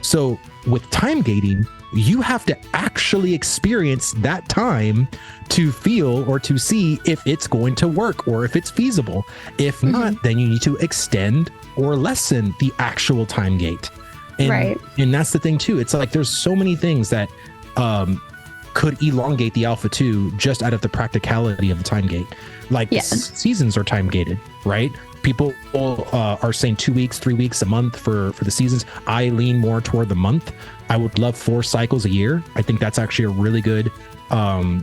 So with time gating, you have to actually experience that time to feel or to see if it's going to work or if it's feasible. If not, then you need to extend or lessen the actual time gate. And, and that's the thing too. It's like there's so many things that could elongate the Alpha 2 just out of the practicality of the time gate. Like seasons are time gated, right? People are saying 2 weeks, 3 weeks, a month for the seasons. I lean more toward the month. I would love 4 cycles a year. I think that's actually a really good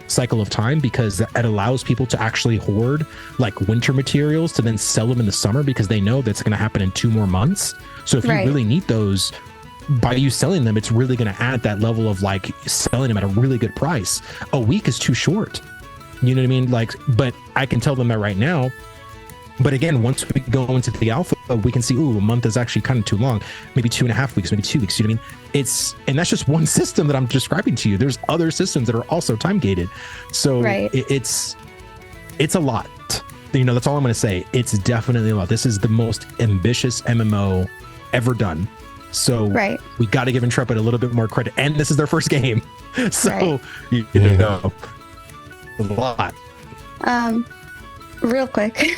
cycle of time, because it allows people to actually hoard like winter materials to then sell them in the summer, because they know that's going to happen in 2 more months. So if you really need those, by you selling them, it's really going to add that level of like selling them at a really good price. A week is too short. You know what I mean? Like, but I can tell them that right now. But again, once we go into the alpha, we can see, ooh, a month is actually kind of too long. Maybe 2.5 weeks, maybe 2 weeks. You know what I mean? And that's just one system that I'm describing to you. There's other systems that are also time gated. So it's a lot. You know, that's all I'm going to say. It's definitely a lot. This is the most ambitious MMO ever done. So we got to give Intrepid a little bit more credit. And this is their first game. So, you know, a lot. Real quick.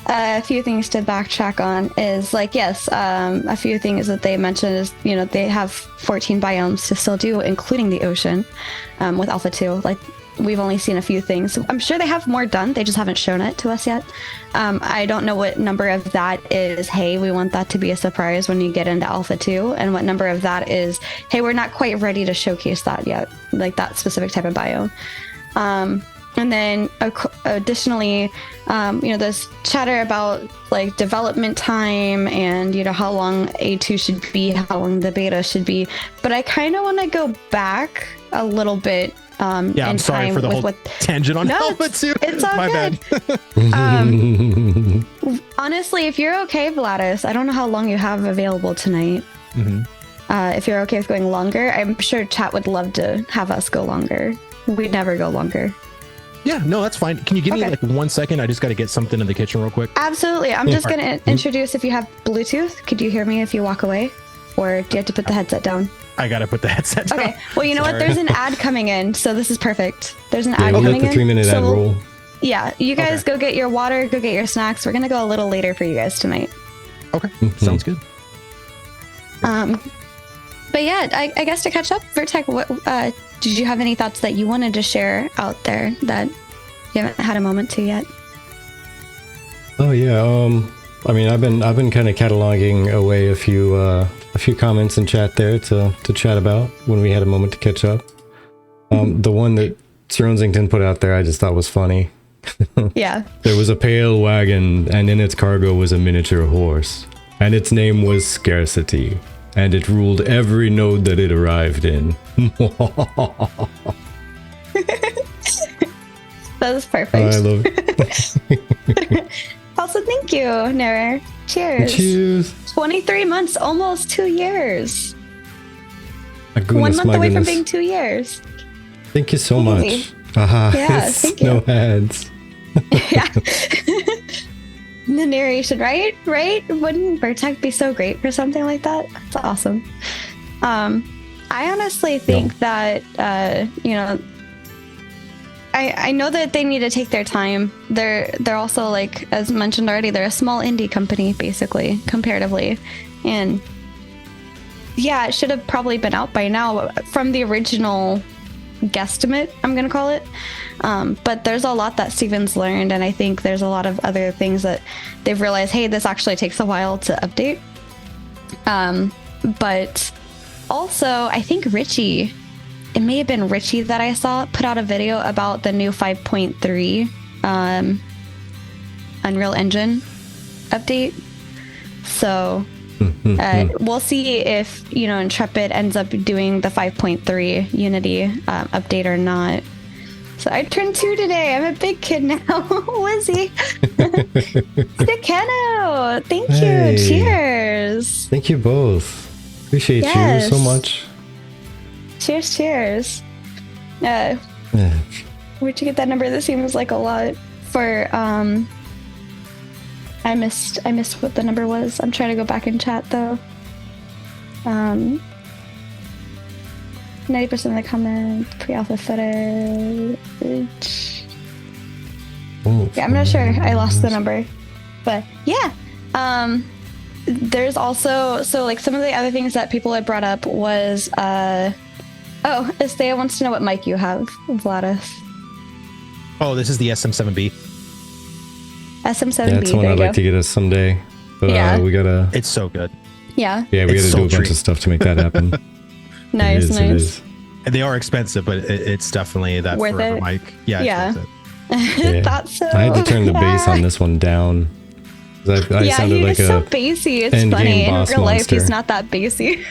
A few things to backtrack on is like, yes, a few things that they mentioned is, you know, they have 14 biomes to still do, including the ocean, with Alpha 2. Like, we've only seen a few things. I'm sure they have more done. They just haven't shown it to us yet. I don't know what number of that is, hey, we want that to be a surprise when you get into Alpha 2, and what number of that is, hey, we're not quite ready to showcase that yet, like that specific type of biome. And then additionally, you know, there's chatter about like development time and, you know, how long A2 should be, how long the beta should be. But I kind of want to go back a little bit. I'm sorry for the whole tangent on Alpha 2. It's all My bad. Honestly, if you're okay, Vladus, I don't know how long you have available tonight. If you're okay with going longer, I'm sure chat would love to have us go longer. We'd never go longer. Yeah, no, that's fine. Can you give me like 1 second? I just got to get something in the kitchen real quick. Absolutely. I'm just going to introduce, if you have Bluetooth, could you hear me if you walk away? Or do you have to put the headset down? I got to put the headset down. Okay. Well, you know what? There's an ad coming in, so this is perfect. There's an ad we'll coming let the 3-minute ad roll. Yeah, you guys go get your water, go get your snacks. We're going to go a little later for you guys tonight. Okay, sounds good. But yeah, I guess to catch up, Vertec, what, did you have any thoughts that you wanted to share out there that you haven't had a moment to yet? Oh yeah, I mean, I've been kind of cataloging away a few comments in chat there to chat about when we had a moment to catch up. The one that Sironsington put out there, I just thought was funny. Yeah. There was a pale wagon, and in its cargo was a miniature horse, and its name was Scarcity, and it ruled every node that it arrived in. That was perfect. I love it. Also, thank you, Nara. Cheers. Cheers. 23 months, almost 2 years. Goodness, 1 month away from being 2 years. Thank you so Easy. much. Yeah, thank you. No ads. Yeah. The narration, right? Wouldn't Vertec be so great for something like that? That's awesome. I honestly think that, you know, I know that they need to take their time. They're also, like, as mentioned already, they're a small indie company, basically, comparatively. And yeah, it should have probably been out by now from the original guesstimate, I'm going to call it. But there's a lot that Steven's learned, and I think there's a lot of other things that they've realized, hey, this actually takes a while to update. But also, I think Richie, it may have been Richie that I saw, put out a video about the new 5.3 Unreal Engine update. So we'll see if, you know, Intrepid ends up doing the 5.3 Unity update or not. So I turned 2 today. I'm a big kid now. Wizzy. Stikeno. Thank you. Cheers. Thank you both. Appreciate you so much. Cheers. Where'd you get that number? This seems like a lot for I missed what the number was. I'm trying to go back and chat though. 90% of the comments pre-alpha footage. Yeah, I'm not sure. I lost the number. But yeah. There's also, so like some of the other things that people had brought up was Oh, Esthea wants to know what mic you have, Vladus. Oh, this is the SM7B. SM7B. Yeah, it's one I'd like to get us someday. But we gotta. It's so good. Yeah. Yeah, we gotta do a bunch of stuff to make that happen. Nice, It is. And they are expensive, but it's definitely that worth forever it. mic. Yeah. Yeah. Yeah. That's so. I had to turn the bass on this one down. I sounded he like is a so bassy. It's endgame funny. In boss real life, monster. he's not that bassy.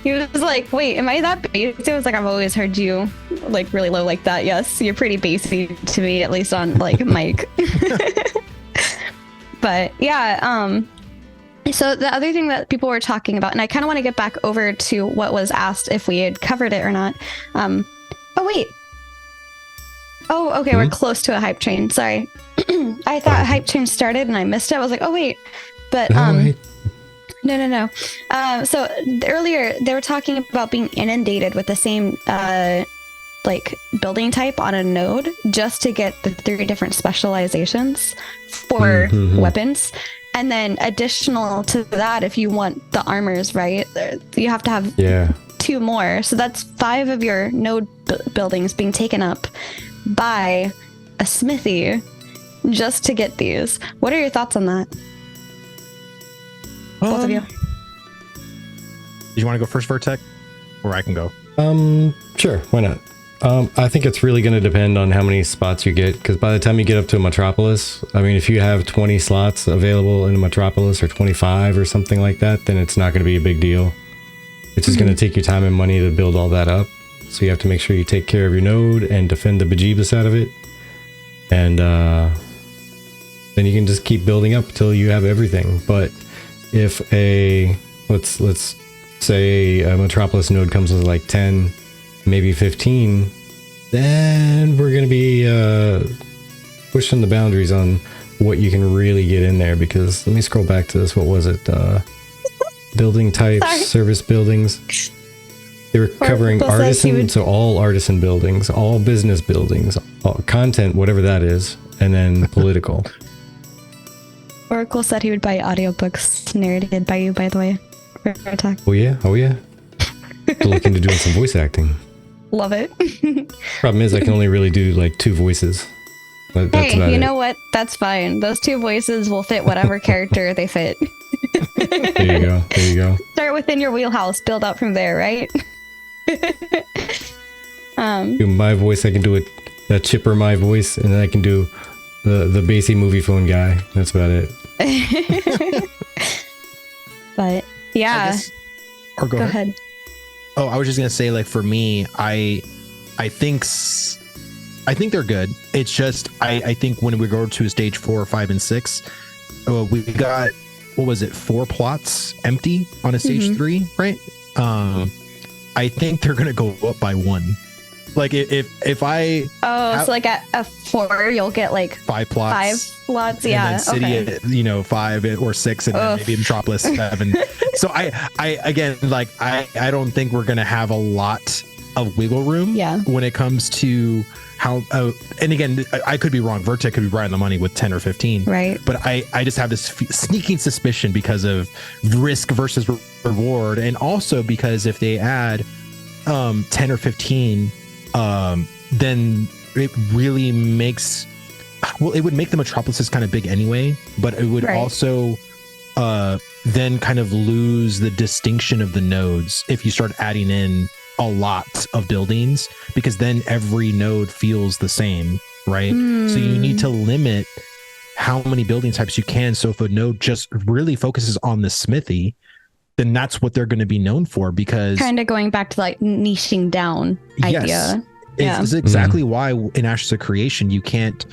He was like, wait, am I that bassy? I was like, I've always heard you like really low like that. Yes, you're pretty bassy to me, at least on like mic. But yeah, so the other thing that people were talking about, and I kind of want to get back over to what was asked if we had covered it or not. Oh, wait. Oh, okay, we're close to a hype train. Sorry. I thought a hype train started and I missed it. I was like, oh, wait. But, No. So earlier they were talking about being inundated with the same like building type on a node just to get the 3 different specializations for weapons. And then additional to that, if you want the armors, right, you have to have 2 more. So that's 5 of your node buildings being taken up by a smithy just to get these. What are your thoughts on that? Both of you. Do you want to go first, Vertec? Or I can go? Sure, why not? I think it's really going to depend on how many spots you get, because by the time you get up to Metropolis, I mean, if you have 20 slots available in Metropolis or 25 or something like that, then it's not going to be a big deal. It's just going to take you time and money to build all that up. So you have to make sure you take care of your node and defend the bejeebus out of it. And then you can just keep building up till you have everything. But if let's say a Metropolis node comes with like 10, maybe 15, then we're going to be pushing the boundaries on what you can really get in there. Because let me scroll back to this. What was it? Building types, service buildings. They were covering artisan, so all artisan buildings, all business buildings, all content, whatever that is, and then political. Oracle said he would buy audiobooks narrated by you, by the way. Oh yeah. Still looking to doing some voice acting. Love it. Problem is, I can only really do like 2 voices. That's hey, you know what? That's fine. Those 2 voices will fit whatever character they fit. There you go. Start within your wheelhouse, build out from there, right? Do my voice, I can do a chipper my voice, and then I can do the bassy movie phone guy. That's about it. But yeah. Or go ahead. Oh, I was just gonna say, like, for me, I think they're good. It's just I think when we go to stage 4, 5, and 6, we got, what was it, 4 plots empty on a stage 3, right? I think they're gonna go up by 1. Like if I so like at a 4 you'll get like 5 plots. 5 plots, yeah. And then city at, 5 or 6, and then maybe Metropolis 7. So I again, like I don't think we're gonna have a lot of wiggle room when it comes to how and again, I could be wrong. Vertec could be right on the money with 10 or 15, right? But I just have this sneaking suspicion because of risk versus reward, and also because if they add 10 or 15, then it really makes, well, it would make the Metropolises kind of big anyway, but it would also then kind of lose the distinction of the nodes if you start adding in a lot of buildings, because then every node feels the same, right? So you need to limit how many building types you can. So if a node just really focuses on the smithy, then that's what they're going to be known for, because kind of going back to like niching down idea. It's exactly why in Ashes of Creation you can't,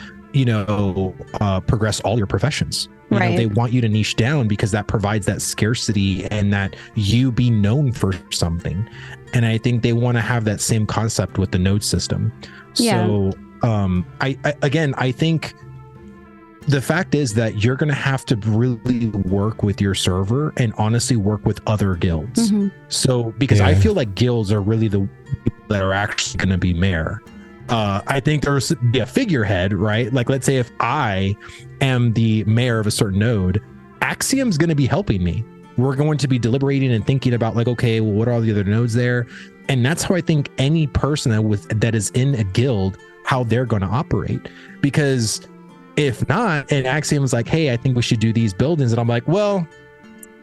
progress all your professions. You know, they want you to niche down because that provides that scarcity and that you be known for something. And I think they want to have that same concept with the node system. So I think the fact is that you're going to have to really work with your server and honestly work with other guilds. So because I feel like guilds are really the people that are actually going to be mayor. I think there's be a figurehead, right? Like, let's say if I am the mayor of a certain node, Axiom's going to be helping me. we're going to be deliberating and thinking about like, okay, well, what are all the other nodes there? And that's how I think any person that is in a guild, how they're going to operate. Because if not, and Axiom's like, hey, I think we should do these buildings, and I'm like, well,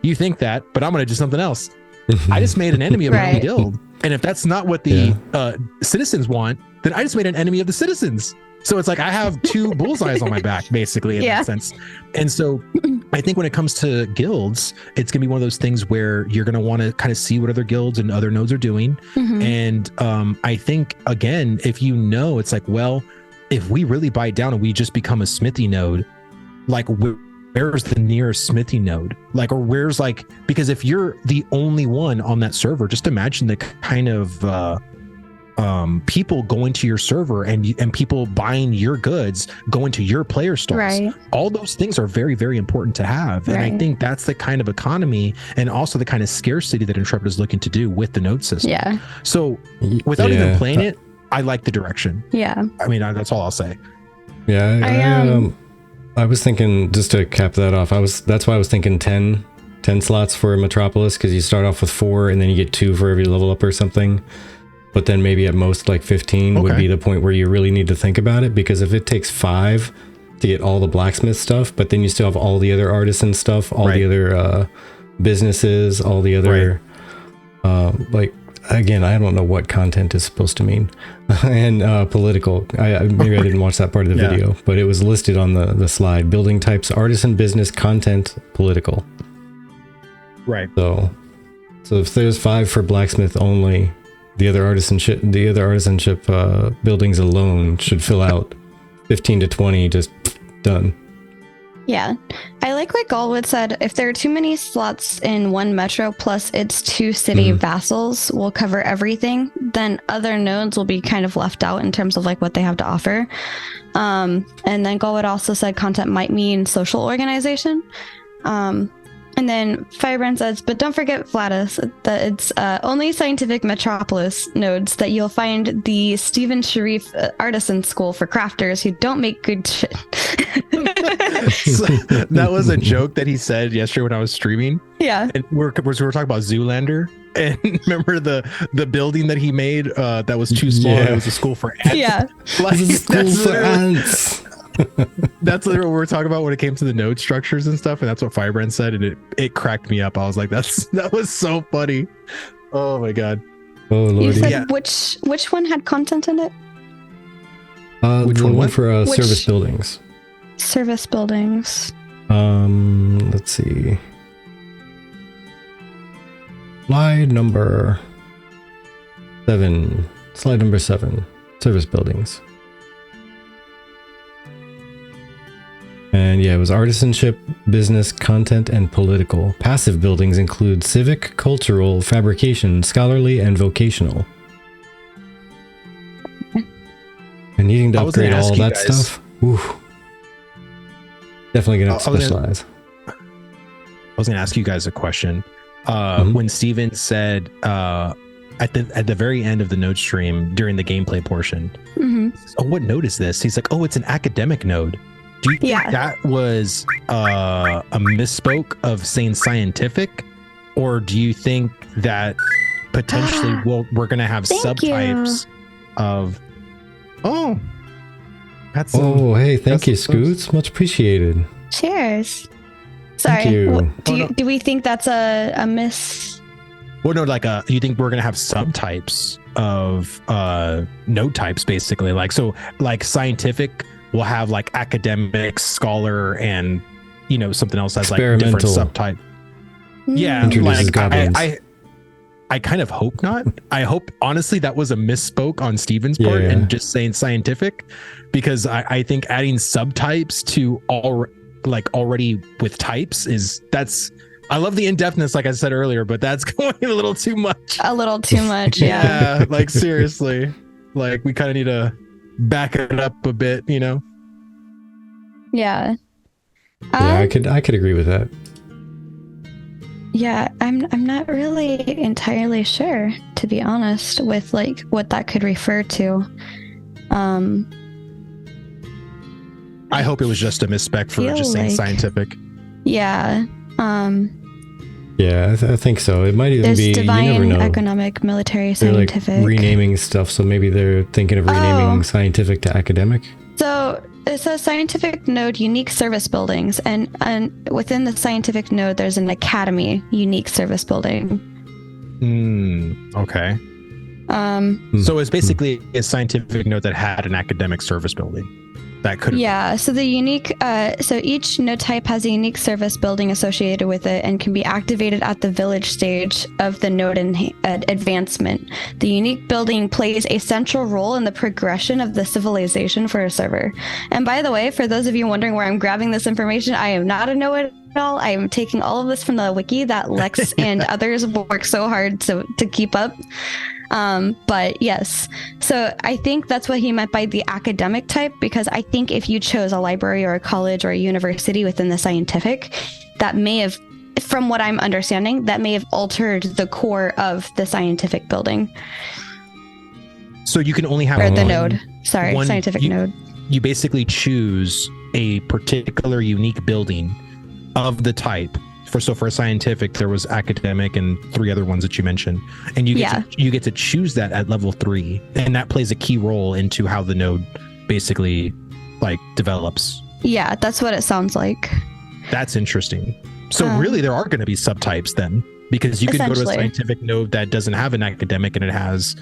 you think that, but I'm going to do something else. I just made an enemy of my own guild. And if that's not what the citizens want, then I just made an enemy of the citizens. So it's like I have two bullseyes on my back, basically, in that sense. And so I think when it comes to guilds, it's going to be one of those things where you're going to want to kind of see what other guilds and other nodes are doing. And I think, again, if you know, it's like, well, if we really bite down and we just become a smithy node, like where's the nearest smithy node? Like, or where's like, because if you're the only one on that server, just imagine the kind of people going to your server and people buying your goods, going to your player stalls. Right. All those things are very, very important to have. And I think that's the kind of economy and also the kind of scarcity that Intrepid is looking to do with the node system. Yeah. So without even playing it, I like the direction. Yeah. I mean, that's all I'll say. Yeah. I was thinking, just to cap that off, that's why I was thinking 10 slots for Metropolis, because you start off with 4 and then you get 2 for every level up or something. But then maybe at most like 15 would be the point where you really need to think about it, because if it takes 5 to get all the blacksmith stuff, but then you still have all the other artisan stuff, all the other businesses, all the other like, again, I don't know what content is supposed to mean. And political. Maybe I didn't watch that part of the video, but it was listed on the slide. Building types: artisan, business, content, political. Right. So if there's 5 for blacksmith only, the other artisanship buildings alone should fill out 15 to 20, just done. Yeah. I like what Galwood said. If there are too many slots in one metro plus its 2 city vassals will cover everything, then other nodes will be kind of left out in terms of like what they have to offer. And then Galwood also said content might mean social organization. And then Firebrand says, but don't forget, Vladus, that it's only scientific metropolis nodes that you'll find the Stephen Sharif Artisan School for crafters who don't make good shit. So, that was a joke that he said yesterday when I was streaming. Yeah. And we were talking about Zoolander. And remember the building that he made that was too small? It was a school for ants. Yeah. Like, it's a school for ants. That's literally what we're talking about when it came to the node structures and stuff, and that's what Firebrand said, and it cracked me up. I was like, that was so funny. Oh my god. Oh lordy. You said which one had content in it? Which one for service buildings. Service buildings. Let's see. Slide number 7. Slide number 7. Service buildings. And yeah, it was artisanship, business, content, and political. Passive buildings include civic, cultural, fabrication, scholarly, and vocational. And needing to upgrade all that stuff. Ooh. Definitely gonna have to specialize. I was gonna ask you guys a question. When Steven said at the very end of the node stream during the gameplay portion, oh, what node is this? He's like, oh, it's an academic node. Do you think that was a misspoke of saying scientific, or do you think that potentially we're going to have subtypes of? Oh, that's hey, thank you, Scoots. Much appreciated. Cheers. Sorry. Thank you. Do we think that's a miss? Well, no, like you think we're going to have subtypes of node types, basically, like scientific. We'll have like academic, scholar, and something else has like different subtype. Yeah, like I kind of hope not. I hope honestly that was a misspoke on Steven's part and just saying scientific, because I think adding subtypes to already with types I love the in-depthness, like I said earlier, but that's going a little too much. A little too much, yeah. Like seriously, like we kind of need to back it up a bit, Yeah. Yeah, I could agree with that. Yeah, I'm not really entirely sure, to be honest, with like what that could refer to. I hope it was just a misspec for just saying scientific. Yeah. Yeah, I think so. It might even There's be, divine, you never know. economic, military, They're scientific. like renaming stuff, so maybe they're thinking of renaming scientific to academic. So it says scientific node unique service buildings, and within the scientific node there's an academy unique service building. Okay. So it's basically a scientific node that had an academic service building. That could. Yeah. So the unique. So each node type has a unique service building associated with it, and can be activated at the village stage of the node advancement. The unique building plays a central role in the progression of the civilization for a server. And by the way, for those of you wondering where I'm grabbing this information, I am not a know-it-all. I am taking all of this from the wiki that Lex and others work so hard to keep up. But yes, so I think that's what he meant by the academic type, because I think if you chose a library or a college or a university within the scientific, that may have, from what I'm understanding, that may have altered the core of the scientific building. So you can only have the node. Sorry, scientific node. You basically choose a particular unique building of the type. For a scientific, there was academic and 3 other ones that you mentioned, and you get to choose that at level 3, and that plays a key role into how the node basically like develops. Yeah, that's what it sounds like. That's interesting. So really, there are going to be subtypes then, because you could go to a scientific node that doesn't have an academic, and it has,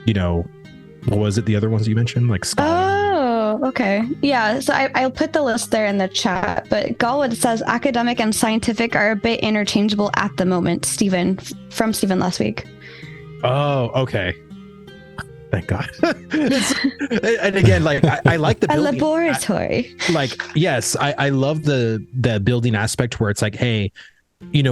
what was it? The other ones you mentioned, like scholar. Oh, okay. Yeah, so I'll put the list there in the chat, but Galwood says academic and scientific are a bit interchangeable at the moment, from Steven last week. Oh, okay. Thank God. And again, like, I like the building. A laboratory. Yes, I love the building aspect where it's like, hey,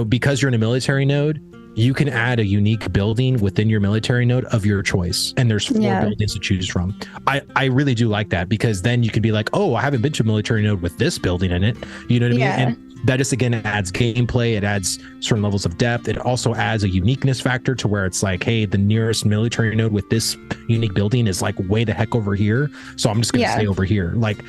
because you're in a military node, you can add a unique building within your military node of your choice, and there's 4 buildings to choose from. I really do like that, because then you can be like, oh, I haven't been to a military node with this building in it. You know what I mean? And that just, again, adds gameplay. It adds certain levels of depth. It also adds a uniqueness factor to where it's like, hey, the nearest military node with this unique building is like way the heck over here, so I'm just going to stay over here. Like,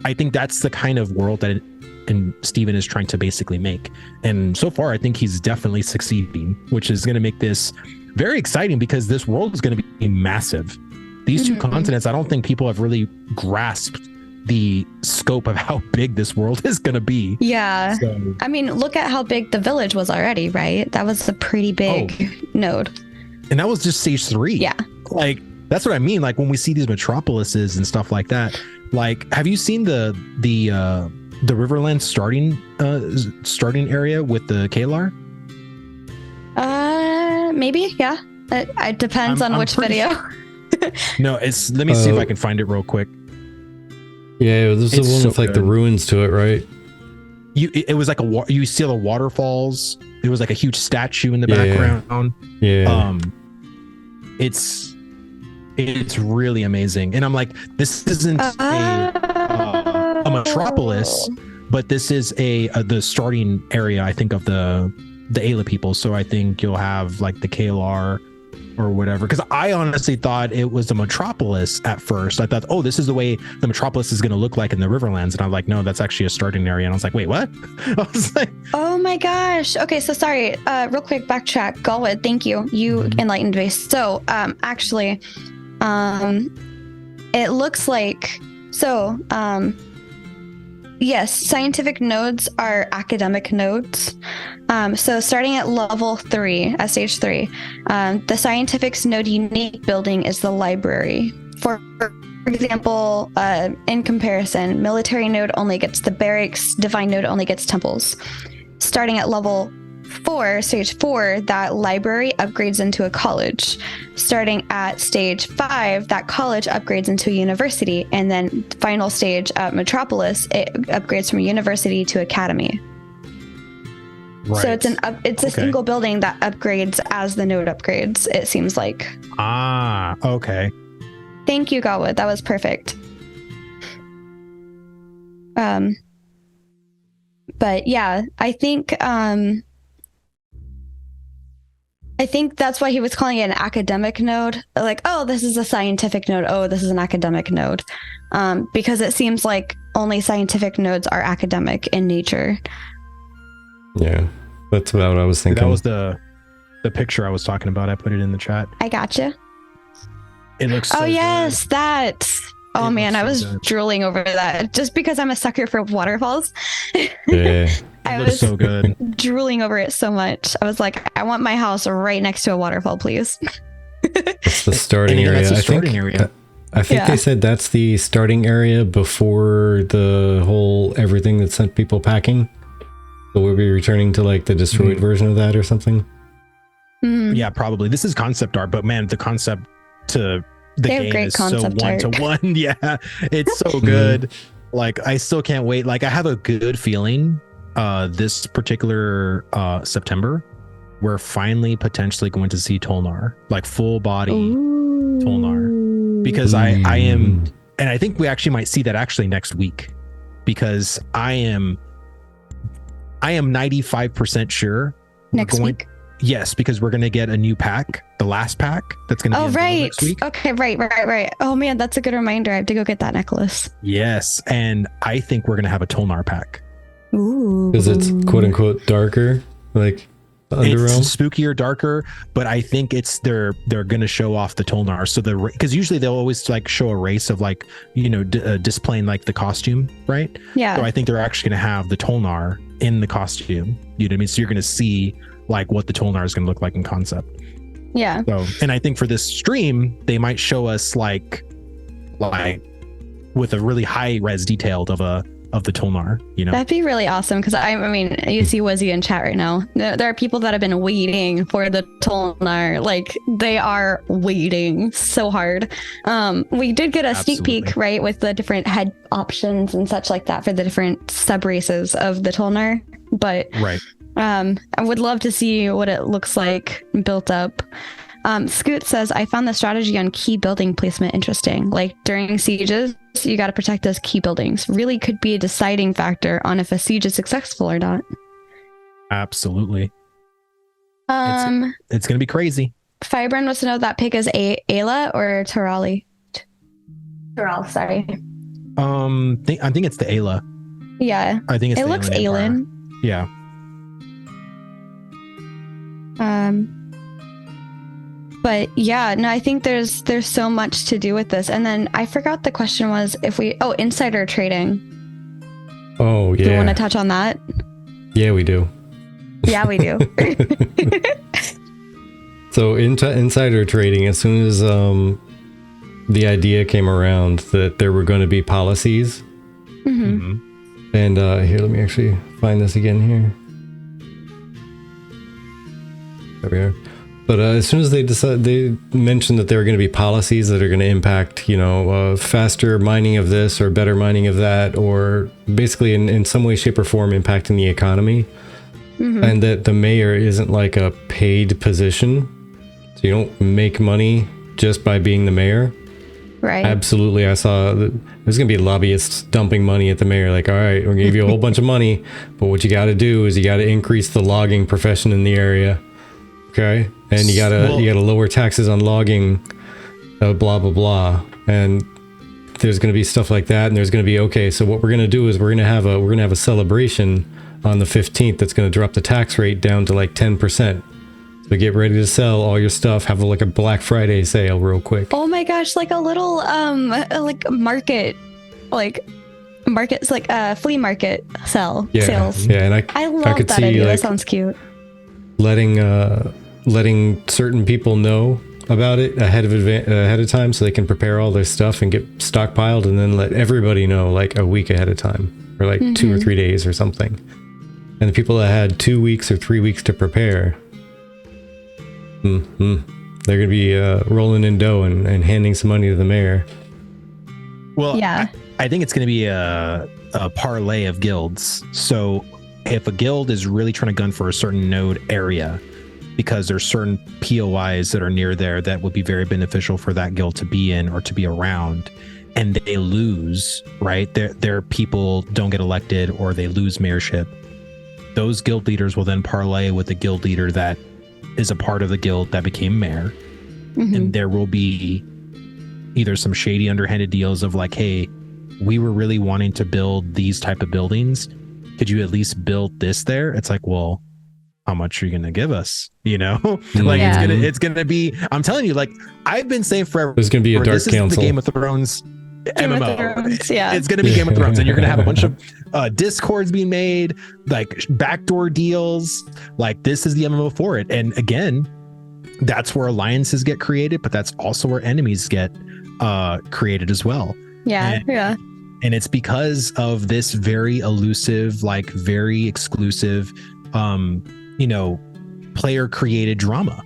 I think that's the kind of world that and Steven is trying to basically make. And so far, I think he's definitely succeeding, which is going to make this very exciting, because this world is going to be massive. These 2 continents, I don't think people have really grasped the scope of how big this world is going to be. Yeah. So, I mean, look at how big the village was already, right? That was a pretty big node. And that was just stage 3. Yeah. Like, that's what I mean. Like, when we see these metropolises and stuff like that, like, have you seen the Riverland starting area with the Kalar? Maybe, yeah. It depends on which video. No, let me see if I can find it real quick. Yeah, this is the one with like the ruins to it, right? It was like you see the waterfalls. There was like a huge statue in the background. Yeah. It's really amazing, and I'm like, this isn't a metropolis, but this is the starting area, I think, of the Ayla people. So I think you'll have like the Kalar or whatever, because I honestly thought it was a metropolis at first. I thought, oh, this is the way the metropolis is going to look like in the Riverlands, and I'm like, no, that's actually a starting area. And I was like, wait, what? I was like, oh my gosh. Okay, so sorry, real quick, backtrack. Galwood, thank you. You enlightened me. So actually, it looks like yes, scientific nodes are academic nodes. So starting at level 3, at stage 3, the scientific's node unique building is the library. For example, in comparison, military node only gets the barracks, divine node only gets temples. Starting at level 4, stage 4, that library upgrades into a college. Starting at stage 5, that college upgrades into a university, and then final stage at Metropolis, it upgrades from a university to academy. Right. So it's a single building that upgrades as the node upgrades, it seems like. Ah, okay. Thank you, Galwood. That was perfect. But yeah, I think that's why he was calling it an academic node. Like, oh, this is a scientific node. Oh, this is an academic node. Because it seems like only scientific nodes are academic in nature. Yeah. That's about what I was thinking. That was the picture I was talking about. I put it in the chat. I gotcha. It looks so yes, good. that. Oh It man, looks I so was good. drooling over that just because I'm a sucker for waterfalls. Yeah. I It looks was so good. drooling over it so much. I was like, I want my house right next to a waterfall, please. That's the starting And yeah, area. that's the starting area. I think Yeah. they said that's the starting area before the whole everything that sent people packing. So we'll be returning to like the destroyed version of that or something. Mhm. Yeah, probably. This is concept art, but man, the concept to the They have game great is so concept art. 1-to-1. Yeah, it's so good. Like, I still can't wait. Like, I have a good feeling this particular September, we're finally potentially going to see Tolnar, like full body Tolnar, because I am, and I think we actually might see that actually next week, because I am 95% sure Next week. Yes, because we're going to get a new pack, the last pack that's going to be unveiled right. next week. Okay, right. Oh man, that's a good reminder. I have to go get that necklace. Yes, and I think we're going to have a Tolnar pack. Ooh. Because it's quote unquote darker, like Underrealm. It's spookier, darker, but I think it's they're going to show off the Tolnar. So because usually they'll always like show a race of like, you know, displaying like the costume, right? Yeah. So I think they're actually going to have the Tolnar in the costume. You know what I mean? So you're going to see like what the Tolnar is going to look like in concept. Yeah. So, and I think for this stream, they might show us like with a really high res detailed of the Tolnar, you know. That'd be really awesome, because I mean, you see Wizzy in chat right now. There are people that have been waiting for the Tolnar. Like, they are waiting so hard. We did get a sneak peek, right, with the different head options and such like that for the different sub races of the Tolnar. But right. I would love to see what it looks like built up. Scoot says, I found the strategy on key building placement interesting. Like, during sieges, you got to protect those key buildings. Really could be a deciding factor on if a siege is successful or not. Absolutely. It's gonna be crazy. Firebrand wants to know if that pick is Ayla or Tarali. Taral, sorry. I think it's the Ayla. Yeah. I think it's it the looks Aylan. Aelin. Yeah. But yeah, no, I think there's so much to do with this. And then I forgot the question was insider trading. Oh yeah. Do you want to touch on that? Yeah, we do. Yeah, we do. So insider trading, as soon as the idea came around that there were going to be policies, and here, let me actually find this again here. There we are. But as soon as they mentioned that there were going to be policies that are going to impact, you know, faster mining of this or better mining of that, or basically in some way, shape, or form impacting the economy, and that the mayor isn't like a paid position, so you don't make money just by being the mayor. Right. Absolutely. I saw that there's going to be lobbyists dumping money at the mayor. Like, all right, we're going to give you a whole bunch of money, but what you got to do is you got to increase the logging profession in the area. Okay. And you gotta lower taxes on logging, blah, blah, blah. And there's going to be stuff like that. And there's going to be, okay, so what we're going to do is we're going to have a celebration on the 15th that's going to drop the tax rate down to like 10%. So get ready to sell all your stuff. Have like a Black Friday sale real quick. Oh my gosh, like a little like market, like markets, like flea market sales. Yeah, and I love could that see, idea. like, That sounds cute. letting certain people know about it ahead of time, so they can prepare all their stuff and get stockpiled, and then let everybody know like a week ahead of time, or like 2 or 3 days or something. And the people that had 2 weeks or 3 weeks to prepare, they're gonna be rolling in dough and handing some money to the mayor. Well, yeah. I think it's going to be a parlay of guilds. So if a guild is really trying to gun for a certain node area, because there's certain POIs that are near there that would be very beneficial for that guild to be in or to be around, and they lose, right? Their people don't get elected or they lose mayorship. Those guild leaders will then parlay with the guild leader that is a part of the guild that became mayor. And there will be either some shady underhanded deals of like, hey, we were really wanting to build these type of buildings. Could you at least build this there? It's like, well, how much are you gonna give us? Like Yeah. it's gonna be. I'm telling you, like I've been saying forever. There's gonna be a Dark this Council. is the Game of Thrones Game of MMO. Thrones, yeah. It's gonna be Game of Thrones, and you're gonna have a bunch of discords being made, like backdoor deals. Like this is the MMO for it. And again, that's where alliances get created, but that's also where enemies get created as well. Yeah, yeah. And it's because of this very elusive, like very exclusive, player created drama.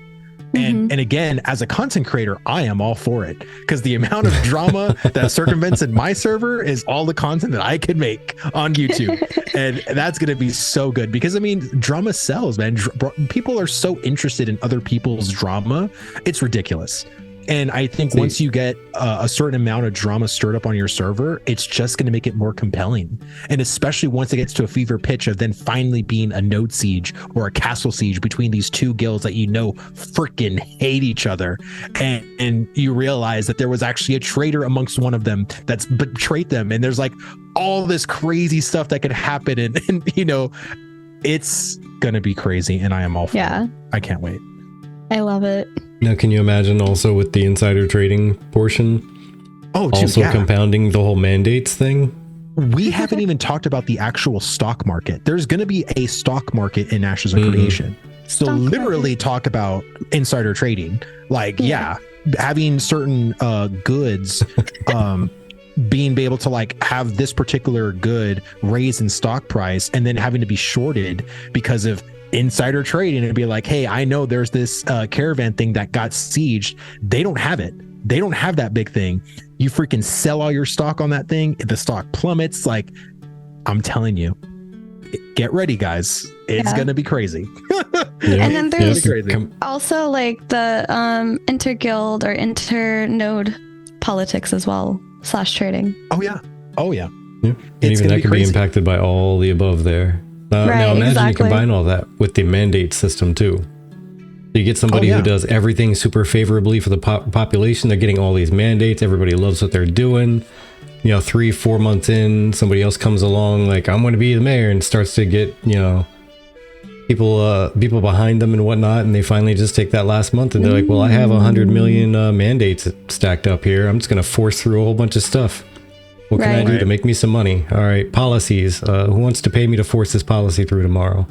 And again, as a content creator, I am all for it, because the amount of drama that circumvents in my server is all the content that I can make on YouTube. And that's going to be so good, because I mean, drama sells, man. People are so interested in other people's drama. It's ridiculous. And I think once you get a certain amount of drama stirred up on your server, it's just going to make it more compelling. And especially once it gets to a fever pitch of then finally being a node siege or a castle siege between these two guilds that freaking hate each other. And you realize that there was actually a traitor amongst one of them that's betrayed them. And there's like all this crazy stuff that could happen. And it's going to be crazy. And I am all for it. I can't wait. I love it. Now, can you imagine also with the insider trading portion? Oh, dude, also compounding the whole mandates thing? We haven't even talked about the actual stock market. There's going to be a stock market in Ashes of Creation. So literally talk about insider trading. Like, having certain goods being able to like have this particular good raise in stock price and then having to be shorted because of insider trading, and be like, hey, I know there's this caravan thing that got sieged. They don't have it. They don't have that big thing. You freaking sell all your stock on that thing. The stock plummets. Like, I'm telling you, get ready, guys. It's going to be crazy. And then there's also like the inter-guild or inter-node politics as well, / trading. Oh, yeah. And even that can be impacted by all the above there. Now imagine you combine all that with the mandate system too. You get somebody who does everything super favorably for the population. They're getting all these mandates. Everybody loves what they're doing. 3-4 months in, somebody else comes along like, I'm going to be the mayor, and starts to get people behind them and whatnot. And they finally just take that last month and they're like, well, I have 100 million mandates stacked up here. I'm just going to force through a whole bunch of stuff. What can I do to make me some money? All right, policies. Who wants to pay me to force this policy through tomorrow?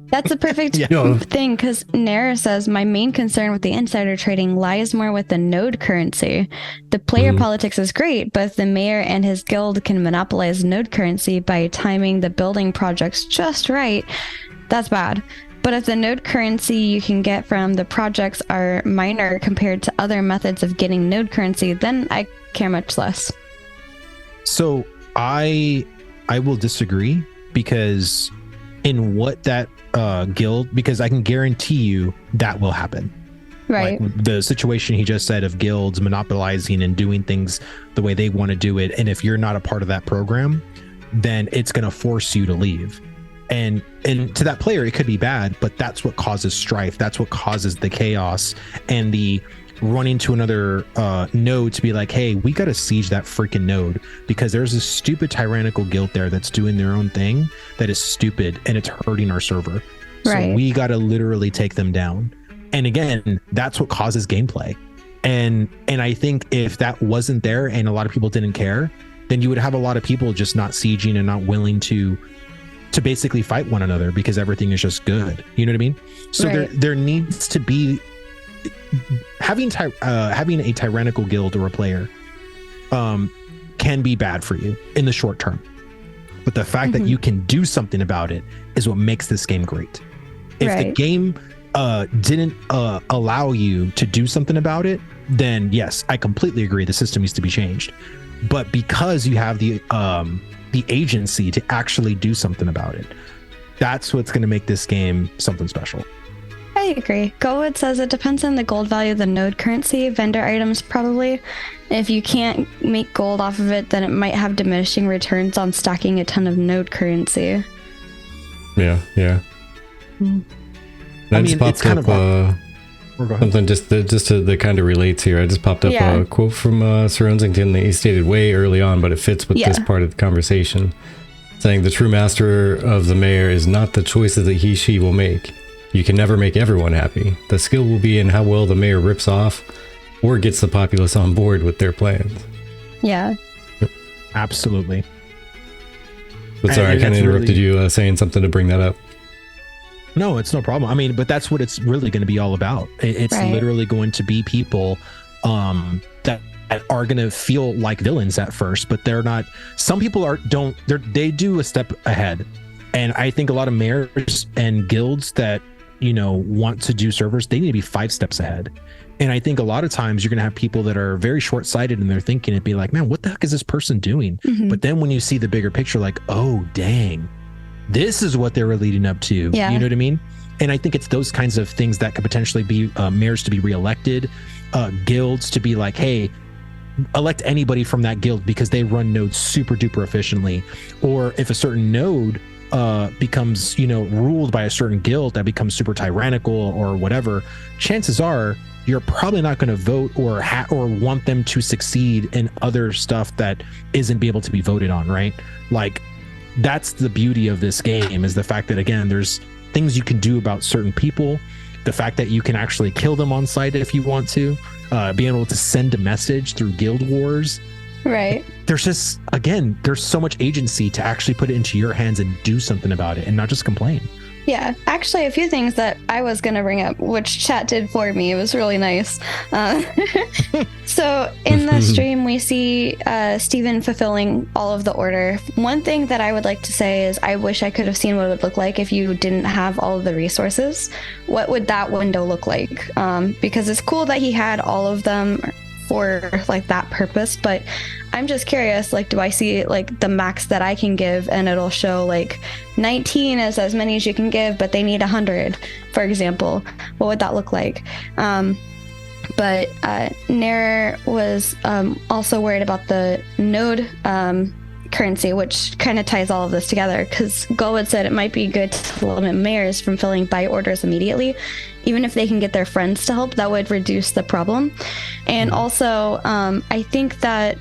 That's a perfect thing, because Nair says, my main concern with the insider trading lies more with the node currency. The player politics is great, but if the mayor and his guild can monopolize node currency by timing the building projects just right, that's bad. But if the node currency you can get from the projects are minor compared to other methods of getting node currency, then I care much less. So I will disagree, because in what that guild, because I can guarantee you that will happen. Right. Like the situation he just said of guilds monopolizing and doing things the way they want to do it. And if you're not a part of that program, then it's going to force you to leave. And to that player, it could be bad, but that's what causes strife. That's what causes the chaos and the running to another node to be like, hey, we got to siege that freaking node because there's a stupid tyrannical guild there that's doing their own thing that is stupid and it's hurting our server. So we got to literally take them down. And again, that's what causes gameplay. And I think if that wasn't there and a lot of people didn't care, then you would have a lot of people just not sieging and not willing to basically fight one another because everything is just good. You know what I mean? So there needs to be having a tyrannical guild or a player can be bad for you in the short term, but the fact that you can do something about it is what makes this game great. If the game didn't allow you to do something about it, then yes, I completely agree the system needs to be changed. But because you have the agency to actually do something about it, that's what's going to make this game something special. I agree. Gowood says it depends on the gold value of the node currency. Vendor items probably. If you can't make gold off of it, then it might have diminishing returns on stacking a ton of node currency. Yeah. I just popped up something just to kind of relates here. I just popped up a quote from Sir Ensington that he stated way early on, but it fits with this part of the conversation, saying the true master of the mayor is not the choices that he/she will make. You can never make everyone happy. The skill will be in how well the mayor rips off or gets the populace on board with their plans. Yeah. Absolutely. But sorry, I kind of interrupted you saying something to bring that up. No, it's no problem. I mean, but that's what it's really going to be all about. It's literally going to be people that are going to feel like villains at first, but they're not. Some people they do a step ahead. And I think a lot of mayors and guilds that, want to do servers, they need to be 5 steps ahead. And I think a lot of times you're going to have people that are very short-sighted and they're thinking it'd be like, man, what the heck is this person doing? Mm-hmm. But then when you see the bigger picture, like, oh, dang, this is what they were leading up to. Yeah. You know what I mean? And I think it's those kinds of things that could potentially be mayors to be reelected, guilds to be like, hey, elect anybody from that guild because they run nodes super duper efficiently. Or if a certain node becomes, ruled by a certain guild that becomes super tyrannical or whatever, chances are you're probably not going to vote or want them to succeed in other stuff that isn't be able to be voted on, right? Like, that's the beauty of this game, is the fact that, again, there's things you can do about certain people, the fact that you can actually kill them on site if you want to, being able to send a message through guild wars. Right. There's just, again, there's so much agency to actually put it into your hands and do something about it and not just complain. Yeah, actually, a few things that I was going to bring up, which chat did for me. It was really nice. So in the stream, we see Steven fulfilling all of the order. One thing that I would like to say is I wish I could have seen what it would look like if you didn't have all of the resources. What would that window look like? Because it's cool that he had all of them for like that purpose, but I'm just curious, like, do I see like the max that I can give and it'll show like 19 is as many as you can give, but they need 100, for example? What would that look like? But Nair was also worried about the node currency, which kind of ties all of this together, because Golwood said it might be good to limit mayors from filling buy orders immediately. Even if they can get their friends to help, that would reduce the problem. And also, I think that,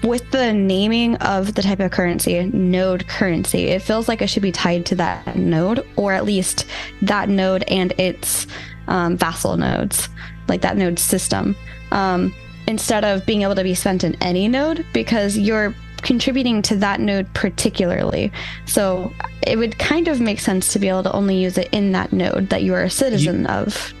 with the naming of the type of currency, node currency, it feels like it should be tied to that node, or at least that node and its vassal nodes, like that node system, instead of being able to be spent in any node, because you're contributing to that node particularly. So it would kind of make sense to be able to only use it in that node that you are a citizen of.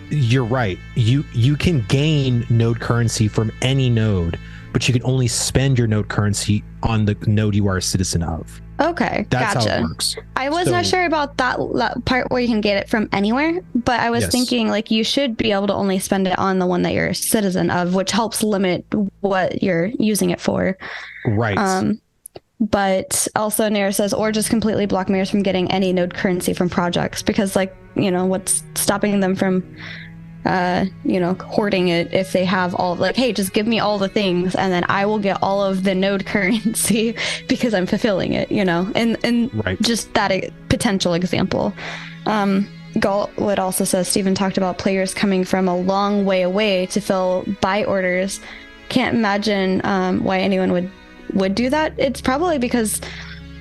You're right. You can gain node currency from any node, but you can only spend your node currency on the node you are a citizen of. Okay, that's gotcha. how it works. I was not sure about that part where you can get it from anywhere, but I was thinking like you should be able to only spend it on the one that you're a citizen of, which helps limit what you're using it for. Right. But also Nair says, or just completely block mayors from getting any node currency from projects, because what's stopping them from hoarding it if they have all, like, hey, just give me all the things and then I will get all of the node currency because I'm fulfilling it, and right. Just that potential example. Galtwood also says Steven talked about players coming from a long way away to fill buy orders. Can't imagine why anyone would do that. It's probably because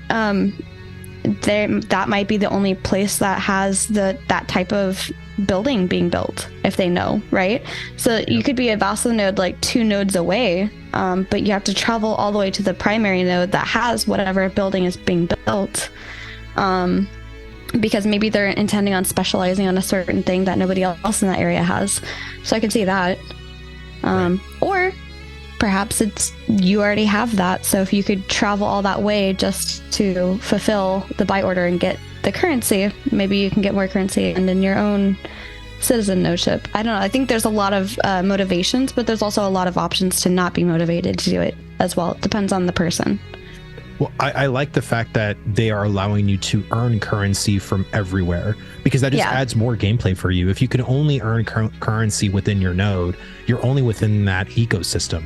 that might be the only place that has that type of building being built, if they know, right? So you could be a vassal node like 2 nodes away, but you have to travel all the way to the primary node that has whatever building is being built, because maybe they're intending on specializing on a certain thing that nobody else in that area has. So I could see that. Right. Or perhaps it's you already have that, so if you could travel all that way just to fulfill the buy order and get the currency, maybe you can get more currency and in your own citizen nodeship. I don't know. I think there's a lot of motivations, but there's also a lot of options to not be motivated to do it as well. It depends on the person. Well, I like the fact that they are allowing you to earn currency from everywhere, because that just adds more gameplay for you. If you can only earn currency within your node, you're only within that ecosystem.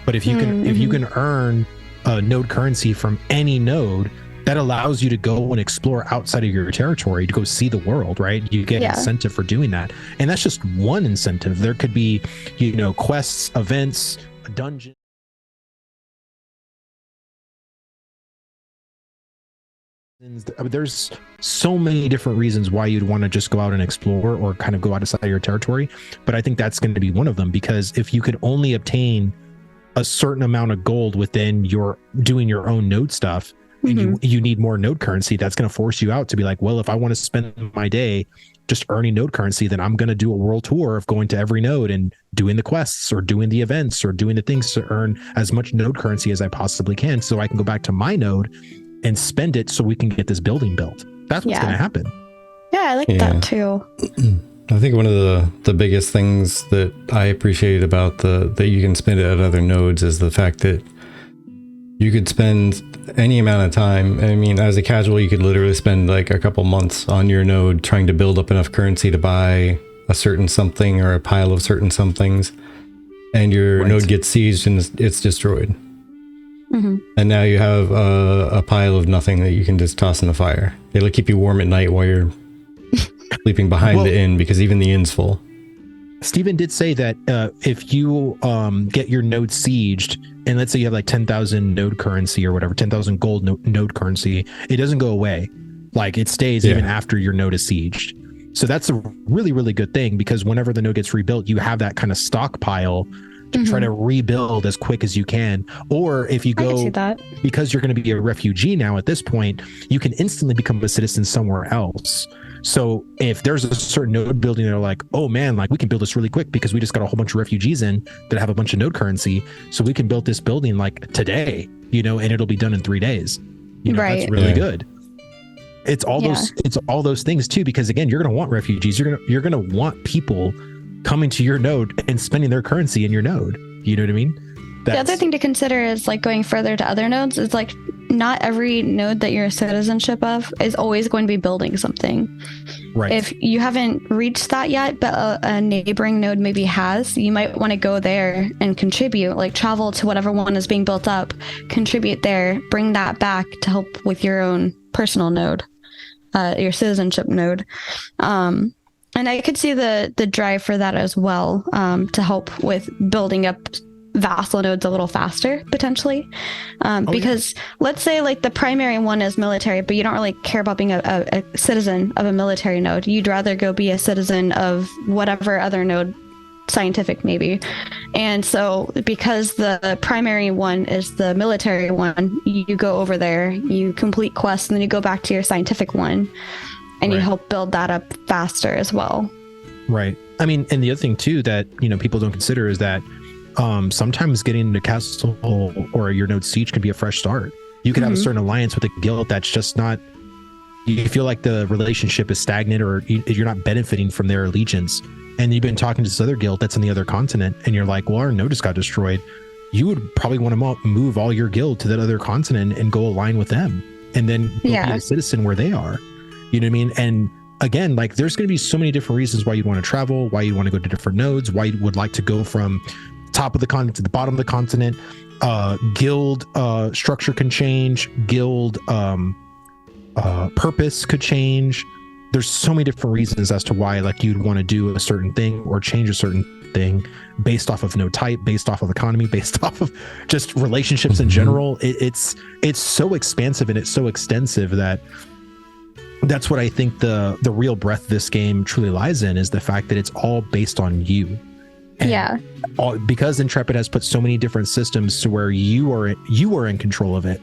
But if you can earn node currency from any node, that allows you to go and explore outside of your territory, to go see the world, right? You get incentive for doing that. And that's just one incentive. There could be, quests, events, a dungeon. There's so many different reasons why you'd want to just go out and explore or kind of go outside of your territory. But I think that's going to be one of them, because if you could only obtain a certain amount of gold within your doing your own node stuff, and you need more node currency, that's going to force you out to be like, well, if I want to spend my day just earning node currency, then I'm going to do a world tour of going to every node and doing the quests or doing the events or doing the things to earn as much node currency as I possibly can, so I can go back to my node and spend it so we can get this building built. That's what's going to happen. Yeah, I like that too. I think one of the biggest things that I appreciate about that you can spend it at other nodes is the fact that you could spend any amount of time. I mean, as a casual, you could literally spend like a couple months on your node trying to build up enough currency to buy a certain something or a pile of certain somethings, and your node gets sieged and it's destroyed. And now you have a pile of nothing that you can just toss in the fire. It'll keep you warm at night while you're sleeping behind the inn, because even the inn's full. Steven did say that if you get your node sieged, and let's say you have like 10,000 node currency or whatever, 10,000 gold node currency, it doesn't go away. Like, it stays even after your node is sieged. So that's a really, really good thing, because whenever the node gets rebuilt, you have that kind of stockpile to try to rebuild as quick as you can. Or if you go, because you're going to be a refugee now at this point, you can instantly become a citizen somewhere else. So if there's a certain node building, they're like, oh man, like we can build this really quick because we just got a whole bunch of refugees in that have a bunch of node currency. So we can build this building like today, you know, and it'll be done in 3 days. You know, that's really good. It's all those things too, because again, you're going to want refugees. You're going to want people coming to your node and spending their currency in your node. You know what I mean? The other thing to consider is like going further to other nodes is like not every node that you're a citizenship of is always going to be building something. Right. If you haven't reached that yet, but a neighboring node maybe has, you might want to go there and contribute, like travel to whatever one is being built up, contribute there, bring that back to help with your own personal node, your citizenship node. And I could see the drive for that as well, to help with building up vassal nodes a little faster, potentially. Because let's say like the primary one is military, but you don't really care about being a citizen of a military node. You'd rather go be a citizen of whatever other node, scientific maybe. And so because the primary one is the military one, you go over there, you complete quests, and then you go back to your scientific one. And you help build that up faster as well. Right. I mean, and the other thing too that, you know, people don't consider is that sometimes getting into castle or your node siege can be a fresh start. You could have a certain alliance with a guild that's just not, you feel like the relationship is stagnant, or you're not benefiting from their allegiance. And you've been talking to this other guild that's on the other continent, and you're like, well, our node just got destroyed. You would probably want to move all your guild to that other continent and go align with them, and then be a citizen where they are. You know what I mean? And again, like there's going to be so many different reasons why you'd want to travel, why you want to go to different nodes, why you would like to go from top of the continent to the bottom of the continent. Guild structure can change. Guild purpose could change. There's so many different reasons as to why like you'd want to do a certain thing or change a certain thing based off of node type, based off of economy, based off of just relationships in general. It's so expansive and it's so extensive that's what I think the real breadth of this game truly lies in, is the fact that it's all based on you. And because Intrepid has put so many different systems to where you are in control of it,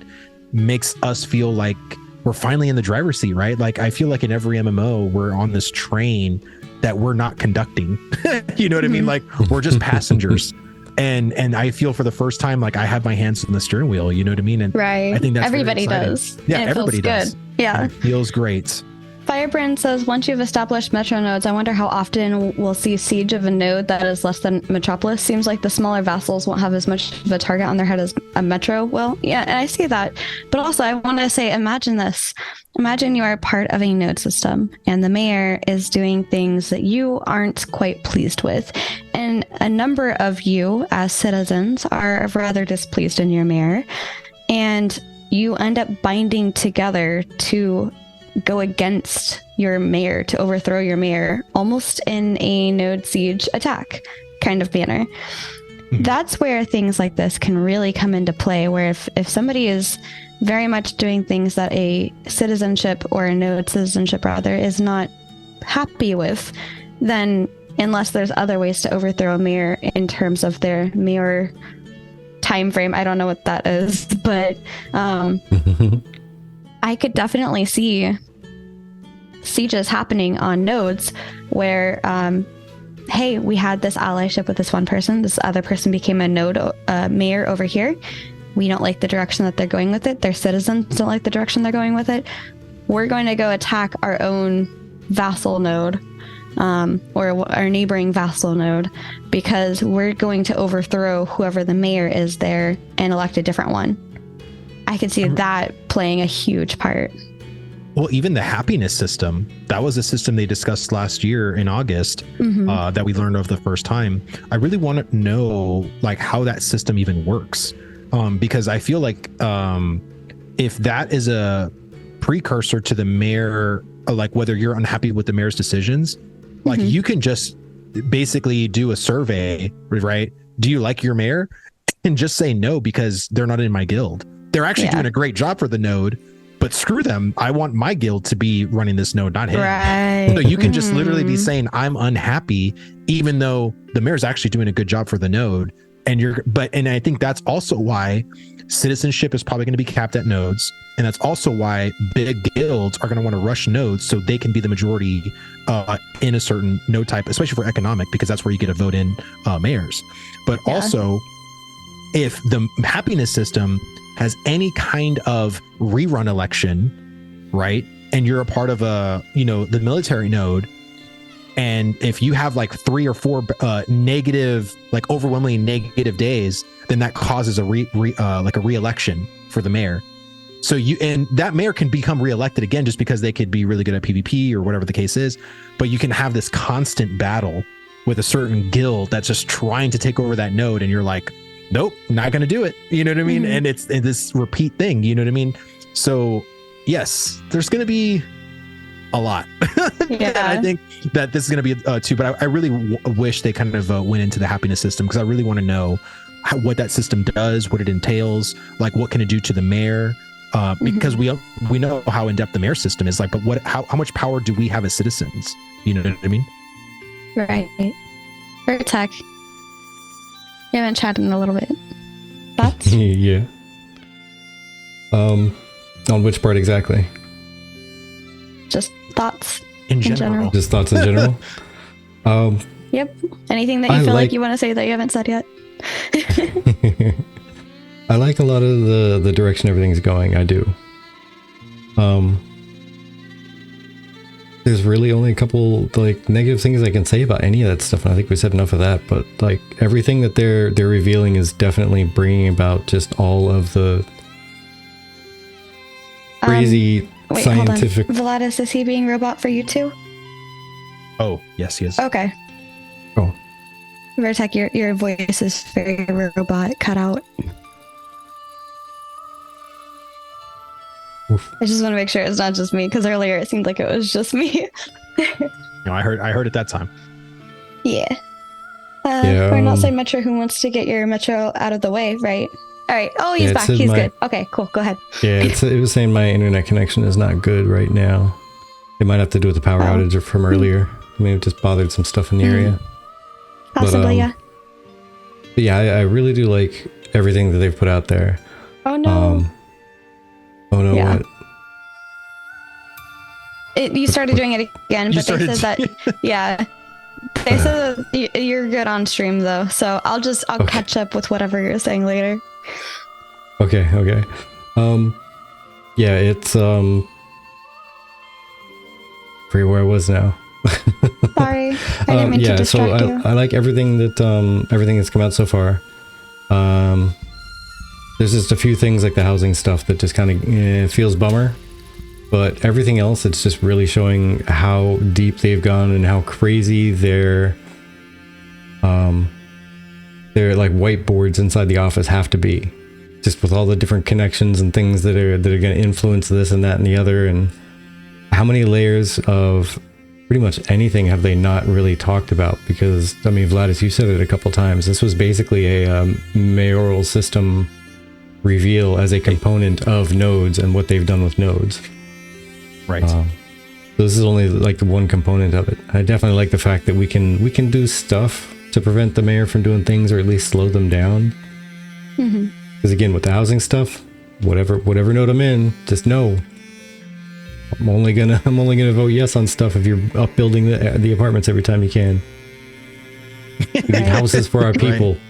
makes us feel like we're finally in the driver's seat, right? Like I feel like in every MMO we're on this train that we're not conducting. You know what I mean? Like we're just passengers. And I feel for the first time like I have my hands on the steering wheel, you know what I mean? And I think that's everybody does. Yeah, everybody does. Good. Yeah. And it feels great. Firebrand says, once you've established metro nodes, I wonder how often we'll see siege of a node that is less than Metropolis. Seems like the smaller vassals won't have as much of a target on their head as a metro will. Yeah, and I see that. But also, I want to say, imagine this. Imagine you are part of a node system, and the mayor is doing things that you aren't quite pleased with. And a number of you, as citizens, are rather displeased in your mayor. And you end up binding together to go against your mayor, to overthrow your mayor, almost in a node siege attack kind of manner. that's where things like this can really come into play, where if somebody is very much doing things that a citizenship or a node citizenship rather is not happy with, then unless there's other ways to overthrow a mayor in terms of their mayor time frame, I don't know what that is, but I could definitely see sieges happening on nodes where hey, we had this allyship with this one person, this other person became a node mayor over here, we don't like the direction that they're going with it, their citizens don't like the direction they're going with it, we're going to go attack our own vassal node, or our neighboring vassal node, because we're going to overthrow whoever the mayor is there and elect a different one. I could see that playing a huge part. Well, even the happiness system, that was a system they discussed last year in August, that we learned of the first time. I really want to know like how that system even works, because I feel like if that is a precursor to the mayor, like whether you're unhappy with the mayor's decisions, like you can just basically do a survey, right? Do you like your mayor? And just say no because they're not in my guild. They're actually doing a great job for the node, but screw them. I want my guild to be running this node, not him. Right. So you can just literally be saying, I'm unhappy, even though the mayor's actually doing a good job for the node. And I think that's also why citizenship is probably going to be capped at nodes. And that's also why big guilds are going to want to rush nodes so they can be the majority in a certain node type, especially for economic, because that's where you get a vote in mayors. But also, if the happiness system has any kind of rerun election, right? And you're a part of the military node. And if you have like 3 or 4 negative, like overwhelmingly negative days, then that causes a re-election for the mayor. So and that mayor can become reelected again just because they could be really good at PvP or whatever the case is. But you can have this constant battle with a certain guild that's just trying to take over that node, and you're like, nope, not going to do it. You know what I mean? And it's this repeat thing. You know what I mean? So yes, there's going to be a lot. And I think that this is going to be too, but I really wish they kind of went into the happiness system, because I really want to know what that system does, what it entails, like what can it do to the mayor, because we know how in-depth the mayor system is, like, but how much power do we have as citizens? You know what I mean? Right. Vertec, you haven't chatted in a little bit. Thoughts? Yeah. On which part exactly? Just thoughts in general. Just thoughts in general. Yep. Anything that you feel like you want to say that you haven't said yet? I like a lot of the direction everything's going. I do. There's really only a couple like negative things I can say about any of that stuff, and I think we said enough of that. But like everything that they're revealing is definitely bringing about just all of the crazy scientific. Hold on. Vladus, is he being robot for you too? Oh yes, he is. Okay. Oh. Vertec, your voice is very robot cut out. Oof. I just want to make sure it's not just me, because earlier it seemed like it was just me. No, I heard it that time. Yeah. We're not saying Metro who wants to get your Metro out of the way, right? All right. Oh, he's back. He's good. Okay, cool. Go ahead. Yeah, it was saying my internet connection is not good right now. It might have to do with the power outage from earlier. I mean, it just bothered some stuff in the area. Possibly, yeah. But yeah, I really do like everything that they've put out there. Oh no. Oh no, what? You started doing it again, but they said that, they said that you're good on stream though, so I'll catch up with whatever you're saying later. Okay. Yeah, it's forget where I was now. Sorry, I didn't mean to distract you. I like everything that's come out so far. There's just a few things like the housing stuff that just kind of feels bummer, but everything else, it's just really showing how deep they've gone and how crazy their like whiteboards inside the office have to be, just with all the different connections and things that are going to influence this and that and the other, and how many layers of pretty much anything have they not really talked about? Because, I mean, Vladus, you said it a couple times. This was basically a mayoral system reveal as a component of nodes and what they've done with nodes. Right. So this is only like the one component of it. I definitely like the fact that we can do stuff to prevent the mayor from doing things, or at least slow them down. Because again, with the housing stuff, whatever node I'm in, just know I'm only gonna vote yes on stuff if you're upbuilding the apartments every time you can. We need houses for our people. Right.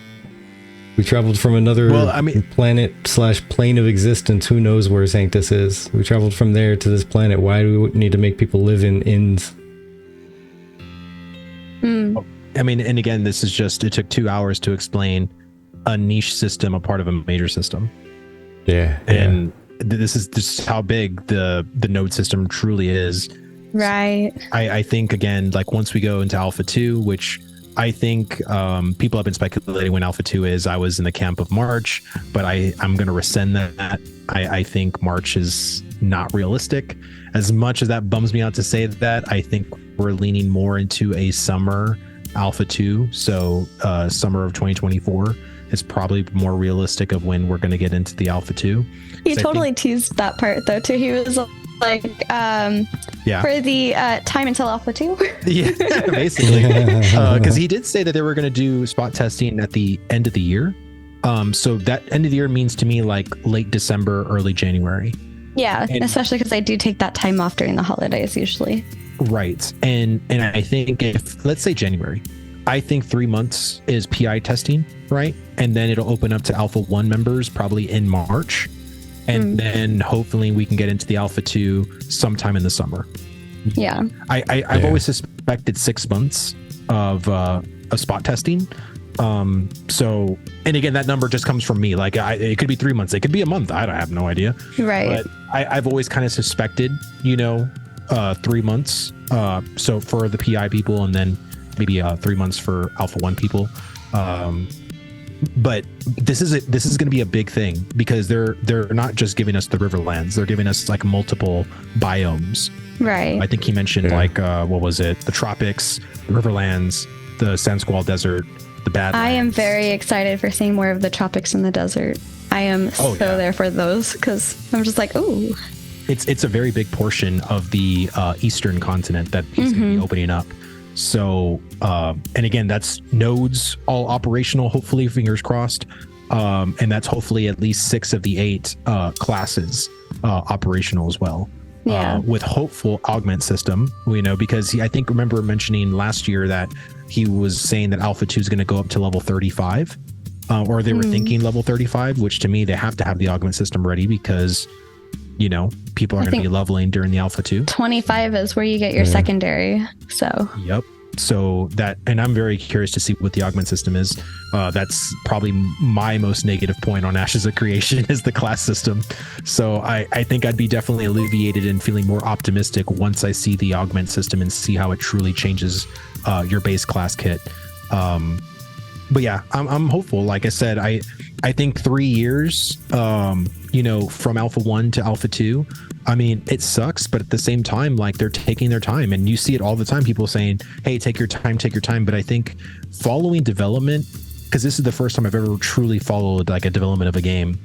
We traveled from another planet/plane of existence. Who knows where Sanctus is? We traveled from there to this planet. Why do we need to make people live in inns? I mean, and again, this is just, it took 2 hours to explain a niche system, a part of a major system. Yeah. And this is just how big the node system truly is. Right. I think, again, like once we go into Alpha 2, which I think people have been speculating when Alpha 2 is. I was in the camp of March, but I'm going to rescind that. I think March is not realistic. As much as that bums me out to say that, I think we're leaning more into a summer Alpha 2. So summer of 2024 is probably more realistic of when we're going to get into the Alpha 2. He totally teased that part though too. He was like, for the time until Alpha 2. Yeah, basically. Because he did say that they were going to do spot testing at the end of the year. So that end of the year means to me like late December, early January. Yeah, and especially because I do take that time off during the holidays usually. Right. And I think if, let's say January, I think 3 months is PI testing, right? And then it'll open up to Alpha 1 members probably in March. And then hopefully we can get into the Alpha 2 sometime in the summer. Yeah. I've always suspected 6 months of spot testing. So, and again, that number just comes from me. Like it could be 3 months. It could be a month. I have no idea. Right. But I've always kind of suspected, 3 months. So for the PI people, and then maybe 3 months for Alpha 1 people. But this is going to be a big thing because they're not just giving us the Riverlands. They're giving us like multiple biomes. Right. I think he mentioned like what was it? The tropics, the Riverlands, the San Squal Desert, the Badlands. I am very excited for seeing more of the tropics and the desert. I am there for those because I'm just like, ooh. It's a very big portion of the eastern continent that he's going to be opening up. So, and again, that's nodes all operational, hopefully, fingers crossed. And that's hopefully at least 6 of the 8 classes operational as well. Yeah. With hopeful augment system, because I think remember mentioning last year that he was saying that Alpha 2 is going to go up to level 35, or they were thinking level 35, which to me, they have to have the augment system ready because, people are going to be leveling during the Alpha 2. 25 is where you get your secondary. So, yep. So that, and I'm very curious to see what the augment system is. That's probably my most negative point on Ashes of Creation is the class system. So I think I'd be definitely alleviated and feeling more optimistic once I see the augment system and see how it truly changes your base class kit. But yeah, I'm hopeful. Like I said, I think 3 years, from Alpha 1 to Alpha 2, I mean, it sucks, but at the same time, like they're taking their time, and you see it all the time. People saying, "Hey, take your time." But I think following development, because this is the first time I've ever truly followed like a development of a game,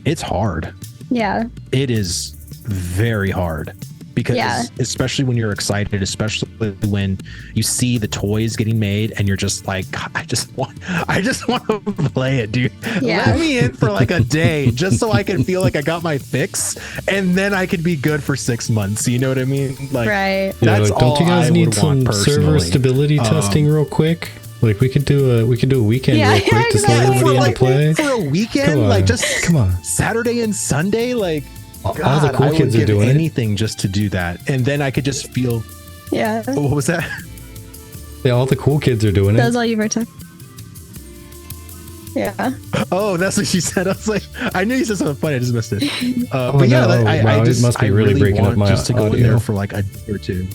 it's hard. Yeah, it is very hard. Because especially when you're excited, especially when you see the toys getting made and you're just like, I just want to play it, dude. Yeah. Let me in for like a day just so I can feel like I got my fix, and then I could be good for 6 months. You know what I mean? Like, right. That's don't you guys need some server stability testing real quick? Like we could do a weekend real quick to slow everybody into play. For a weekend, like just come on, Saturday and Sunday, like. God, all the cool kids are doing anything just to do that, and then I could just feel. Yeah. What was that? Yeah, all the cool kids are doing it. That's all you were talking. Yeah. Oh, that's what she said. I was like, I knew you said something funny. I just missed it. But yeah, I just must be really breaking up my just to go in there for like a day or two.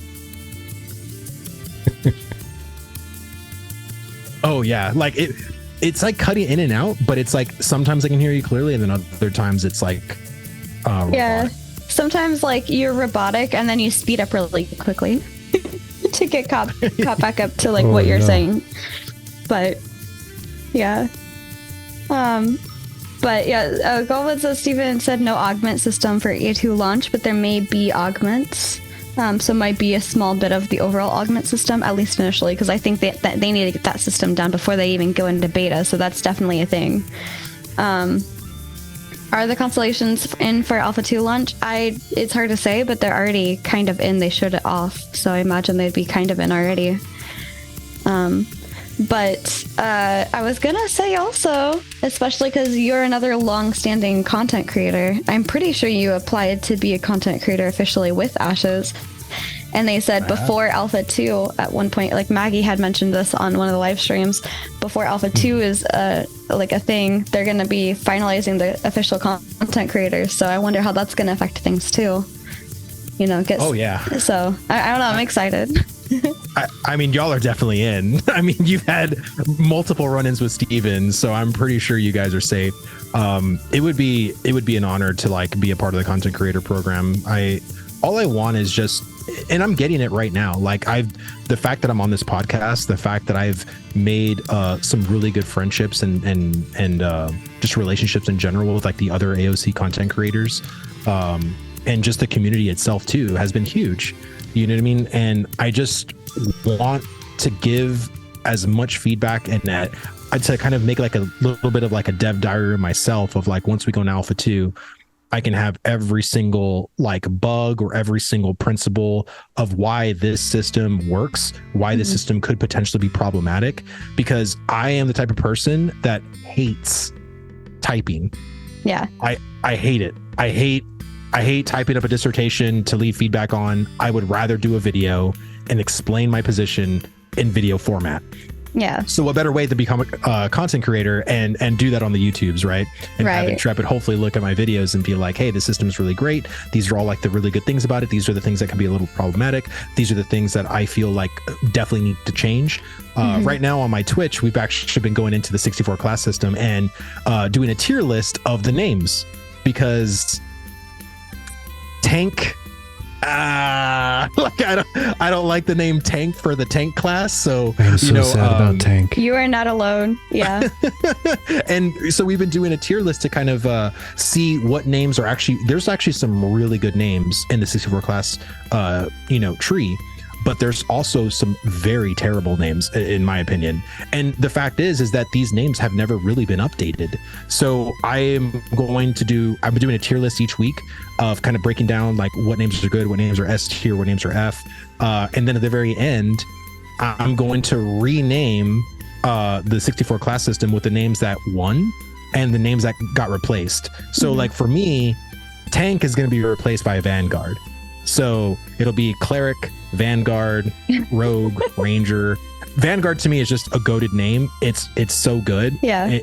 Oh yeah, like it's like cutting in and out, but it's like sometimes I can hear you clearly, and then other times it's like. Yeah, sometimes like you're robotic and then you speed up really quickly. to get caught back up to like what you're saying. But yeah. Golwood says Steven said no augment system for A2 launch, but there may be augments. So it might be a small bit of the overall augment system, at least initially, because I think that they need to get that system down before they even go into beta. So that's definitely a thing. Are the constellations in for Alpha 2 launch? It's hard to say, but they're already kind of in. They showed it off, so I imagine they'd be kind of in already. But I was gonna say also, especially because you're another long-standing content creator, I'm pretty sure you applied to be a content creator officially with Ashes. And they said before Alpha 2, at one point, like Maggie had mentioned this on one of the live streams, before Alpha 2 is like a thing, they're going to be finalizing the official content creators. So I wonder how that's going to affect things too. You know, oh yeah. So I don't know. I'm excited. I mean, y'all are definitely in. I mean, you've had multiple run-ins with Steven, so I'm pretty sure you guys are safe. It would be an honor to like be a part of the content creator program. All I want is just, and I'm getting it right now. Like the fact that I'm on this podcast, the fact that I've made some really good friendships and just relationships in general with like the other AOC content creators, and just the community itself too has been huge. You know what I mean? And I just want to give as much feedback and that I'd say kind of make like a little bit of like a dev diary myself of like, once we go into Alpha 2, I can have every single like bug or every single principle of why this system works, why this system could potentially be problematic, because I am the type of person that hates typing. Yeah. I hate it. I hate typing up a dissertation to leave feedback on. I would rather do a video and explain my position in video format. Yeah. So what better way to become a content creator and do that on the YouTubes, right? And have Intrepid hopefully look at my videos and be like, hey, this system is really great. These are all like the really good things about it. These are the things that can be a little problematic. These are the things that I feel like definitely need to change. Right now on my Twitch, we've actually been going into the 64 class system and doing a tier list of the names, because Tank, like I don't like the name Tank for the tank class. So I'm so sad about Tank. You are not alone. Yeah. And so we've been doing a tier list to kind of see what names are actually, there's actually some really good names in the 64 class tree, but there's also some very terrible names in my opinion. And the fact is that these names have never really been updated. So I've been doing a tier list each week of kind of breaking down like what names are good, what names are S tier, what names are F. And then at the very end, I'm going to rename the 64 class system with the names that won and the names that got replaced. So like for me, Tank is going to be replaced by a Vanguard. So it'll be Cleric, Vanguard, Rogue, Ranger. Vanguard to me is just a goated name. It's so good. Yeah.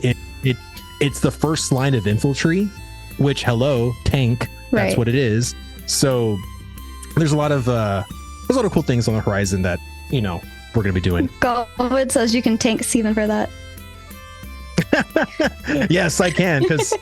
It's the first line of infantry, which Tank. That's Right. what it is. So there's a lot of cool things on the horizon that we're gonna be doing. Golwood says you can tank Steven for that. Yes, I can, because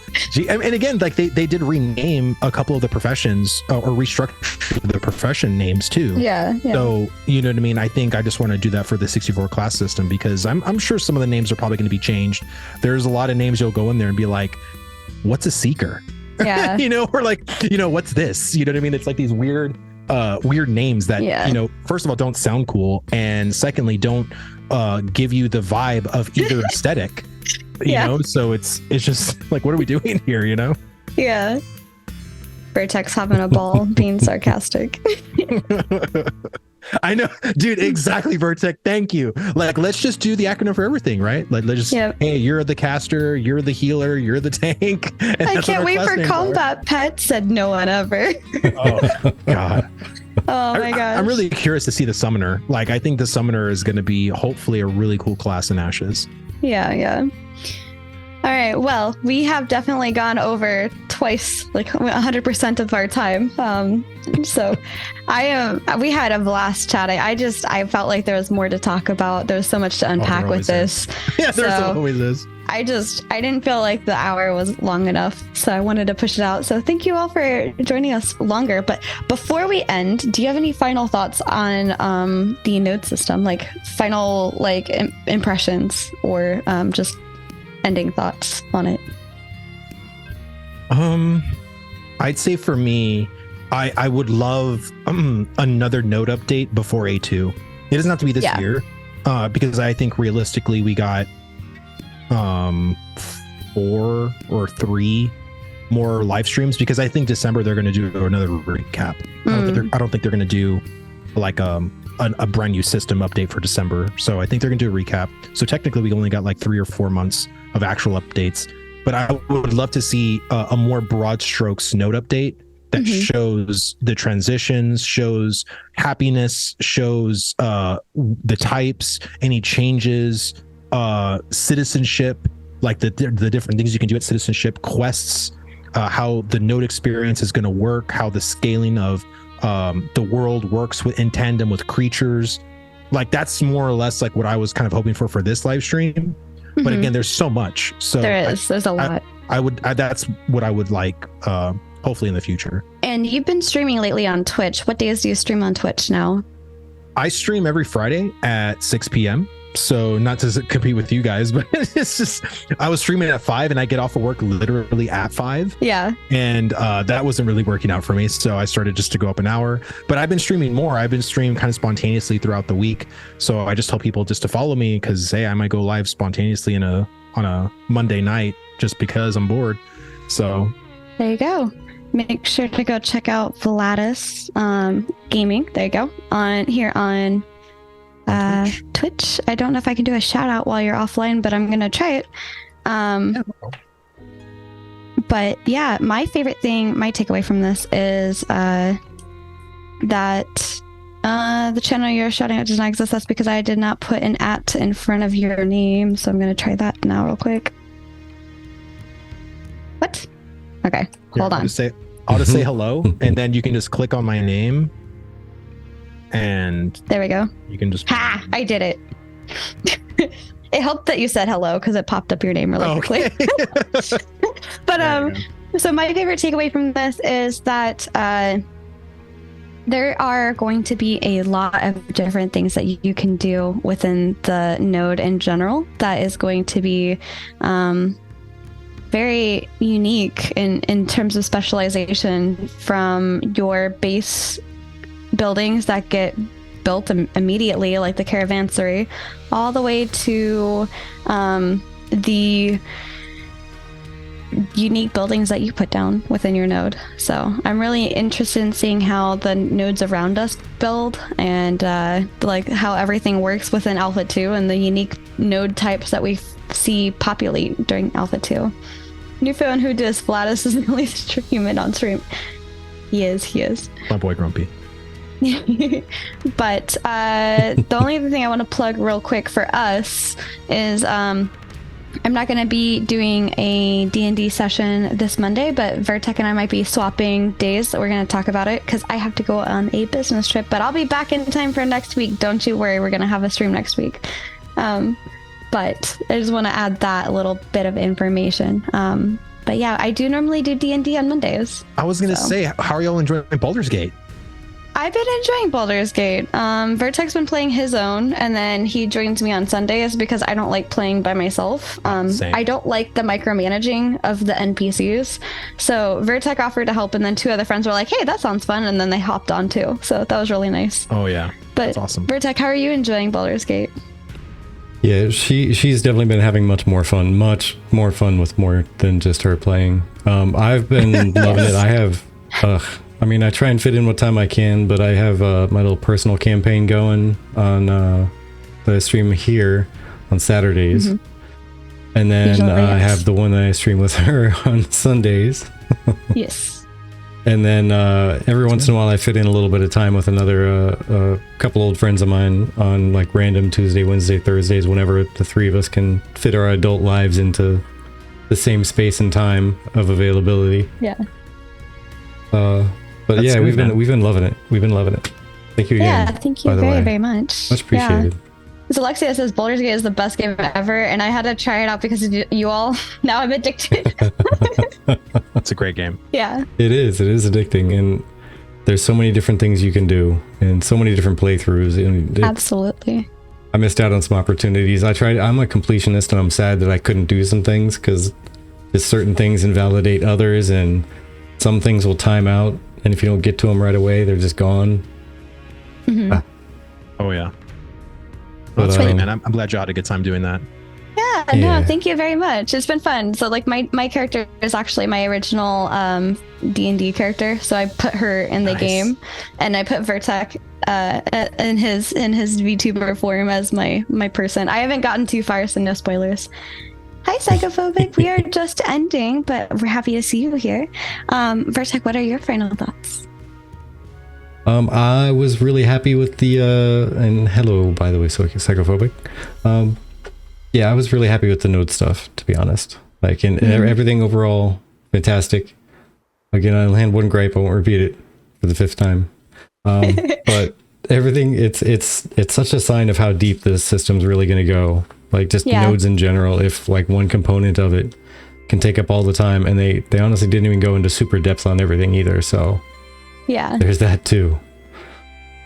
and again, like they did rename a couple of the professions or restructure the profession names too. Yeah. So you know what I mean? I think I just want to do that for the 64 class system, because I'm sure some of the names are probably going to be changed. There's a lot of names you'll go in there and be like, what's a seeker? Yeah. Or like, what's this? You know what I mean? It's like these weird names that, first of all, don't sound cool. And secondly, don't give you the vibe of either aesthetic, you know? So it's just like, what are we doing here? Yeah. Vertex having a ball being sarcastic. I know, dude, exactly. Vertex. Thank you. Like, let's just do the acronym for everything, right? Like, let's just, hey, you're the caster, you're the healer, you're the tank. I can't wait for combat pet, said no one ever. Oh, God. Oh my gosh. I'm really curious to see the summoner. Like, I think the summoner is going to be hopefully a really cool class in Ashes. Yeah. All right. Well, we have definitely gone over twice, like 100% of our time. So we had a blast chatting. I felt like there was more to talk about. There was so much to unpack with this. Yeah, there's always is. I didn't feel like the hour was long enough, so I wanted to push it out. So thank you all for joining us longer. But before we end, do you have any final thoughts on the node system, like final like impressions, or just ending thoughts on it? I'd say for me, I would love another node update before A2. It doesn't have to be this year, because I think realistically we got 4 or 3 more live streams, because I think December they're going to do another recap. I don't think they're going to do like a brand new system update for December. So I think they're going to do a recap. So technically we only got like 3 or 4 months of actual updates, but I would love to see a more broad strokes node update that shows the transitions, shows happiness, shows the types, any changes, citizenship, like the different things you can do at citizenship, quests, how the node experience is going to work, how the scaling of the world works in tandem with creatures. Like that's more or less like what I was kind of hoping for this live stream. But again, there's so much. So there's a lot. That's what I would like, hopefully in the future. And you've been streaming lately on Twitch. What days do you stream on Twitch now? I stream every Friday at 6 p.m. So not to compete with you guys, but it's just, I was streaming at 5 and I get off of work literally at 5. Yeah. And that wasn't really working out for me. So I started just to go up an hour, but I've been streaming more. I've been streaming kind of spontaneously throughout the week. So I just tell people just to follow me, because hey, I might go live spontaneously on a Monday night just because I'm bored. So there you go. Make sure to go check out VlhadusGaming. There you go. On Twitch. I don't know if I can do a shout out while you're offline, but I'm gonna try it. But yeah, my favorite thing, my takeaway from this is that the channel you're shouting out does not exist. That's because I did not put an @ in front of your name, so I'm gonna try that now real quick. What? Okay, hold on. I'll just say hello, and then you can just click on my name. And there we go. You can just I did it. It helped that you said hello, because it popped up your name really quickly. But so my favorite takeaway from this is that there are going to be a lot of different things that you can do within the node in general that is going to be very unique in terms of specialization, from your base buildings that get built immediately, like the caravansary, all the way to the unique buildings that you put down within your node. So I'm really interested in seeing how the nodes around us build, and like how everything works within Alpha 2 and the unique node types that we see populate during Alpha 2. Nufo and who does Vladus is the only streaming on stream. He is. My boy Grumpy. But the only other thing I want to plug real quick for us is I'm not going to be doing a D&D session this Monday, but Vertec and I might be swapping days. We're going to talk about it because I have to go on a business trip, but I'll be back in time for next week. Don't you worry, we're going to have a stream next week. But I just want to add that little bit of information. But yeah, I do normally do D&D on Mondays. I was going to say, how are y'all enjoying Baldur's Gate? I've been enjoying Baldur's Gate. Vertec's been playing his own, and then he joins me on Sundays because I don't like playing by myself. I don't like the micromanaging of the NPCs. So Vertec offered to help, and then 2 other friends were like, hey, that sounds fun, and then they hopped on too. So that was really nice. Oh, yeah. But that's awesome. Vertec, how are you enjoying Baldur's Gate? Yeah, she's definitely been having much more fun with more than just her playing. I've been loving it. I have, I mean, I try and fit in what time I can, but I have my little personal campaign going on the stream here on Saturdays. And then I have the one that I stream with her on Sundays. Yes. And then every once in a while I fit in a little bit of time with another couple old friends of mine on like random Tuesday, Wednesday, Thursdays, whenever the 3 of us can fit our adult lives into the same space and time of availability. Yeah. But That's yeah, good, we've man. been loving it. We've been loving it. Thank you again. Yeah, thank you by the very, way. very much. Much appreciated. Yeah. So Alexia says Baldur's Gate is the best game ever, and I had to try it out because of you all. Now I'm addicted. It's a great game. Yeah. It is addicting, and there's so many different things you can do, and so many different playthroughs. And Absolutely. I missed out on some opportunities. I'm a completionist, and I'm sad that I couldn't do some things because just certain things invalidate others, and some things will time out, and if you don't get to them right away, they're just gone. Mm-hmm. Oh yeah. But, That's great, man. I'm glad you had a good time doing that. Yeah, no, thank you very much. It's been fun. So like my character is actually my original D&D character. So I put her in the game, and I put Vertek in his VTuber form as my person. I haven't gotten too far, so no spoilers. Hi, Psychophobic. We are just ending, but we're happy to see you here. Vertek, what are your final thoughts? I was really happy with the and hello, by the way, Psychophobic. Yeah, I was really happy with the node stuff, to be honest. Like, and everything overall, fantastic. Again, I had one gripe. I won't repeat it for the 5th time. But everything, it's such a sign of how deep this system's really going to go. Like, just nodes in general. If like one component of it can take up all the time, and they honestly didn't even go into super depth on everything either. So yeah, there's that too.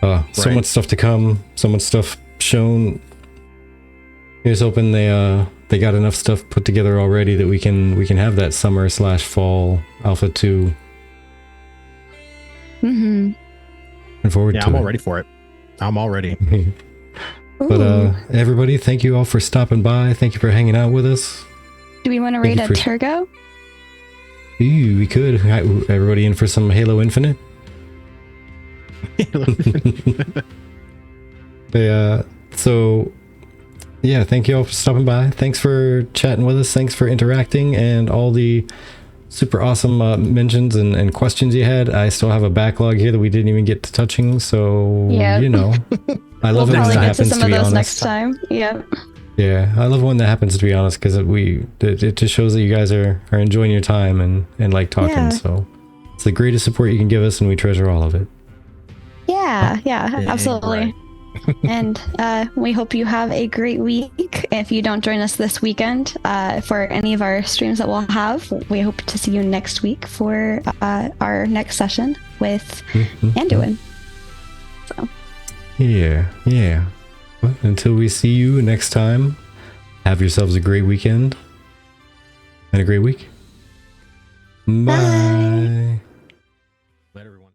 So much stuff to come. So much stuff shown. Here's hoping they got enough stuff put together already that we can have that summer/fall Alpha 2. Mm-hmm. Looking forward to it. I'm all ready for it. I'm all ready. But everybody, thank you all for stopping by. Thank you for hanging out with us. Do we want to rate a Turgo? Ooh, we could. Everybody in for some Halo Infinite? So yeah, thank you all for stopping by. Thanks for chatting with us. Thanks for interacting and all the super awesome mentions and questions you had. I still have a backlog here that we didn't even get to touching, so you know, I love it when that happens, to be honest. Next time. Yeah, I love when that happens, to be honest, because it just shows that you guys are enjoying your time and like talking. So it's the greatest support you can give us, and we treasure all of it. Yeah, absolutely. Right. And we hope you have a great week. If you don't join us this weekend for any of our streams that we'll have, we hope to see you next week for our next session with Anduin. So Yeah. Well, until we see you next time, have yourselves a great weekend and a great week. Bye. Let everyone.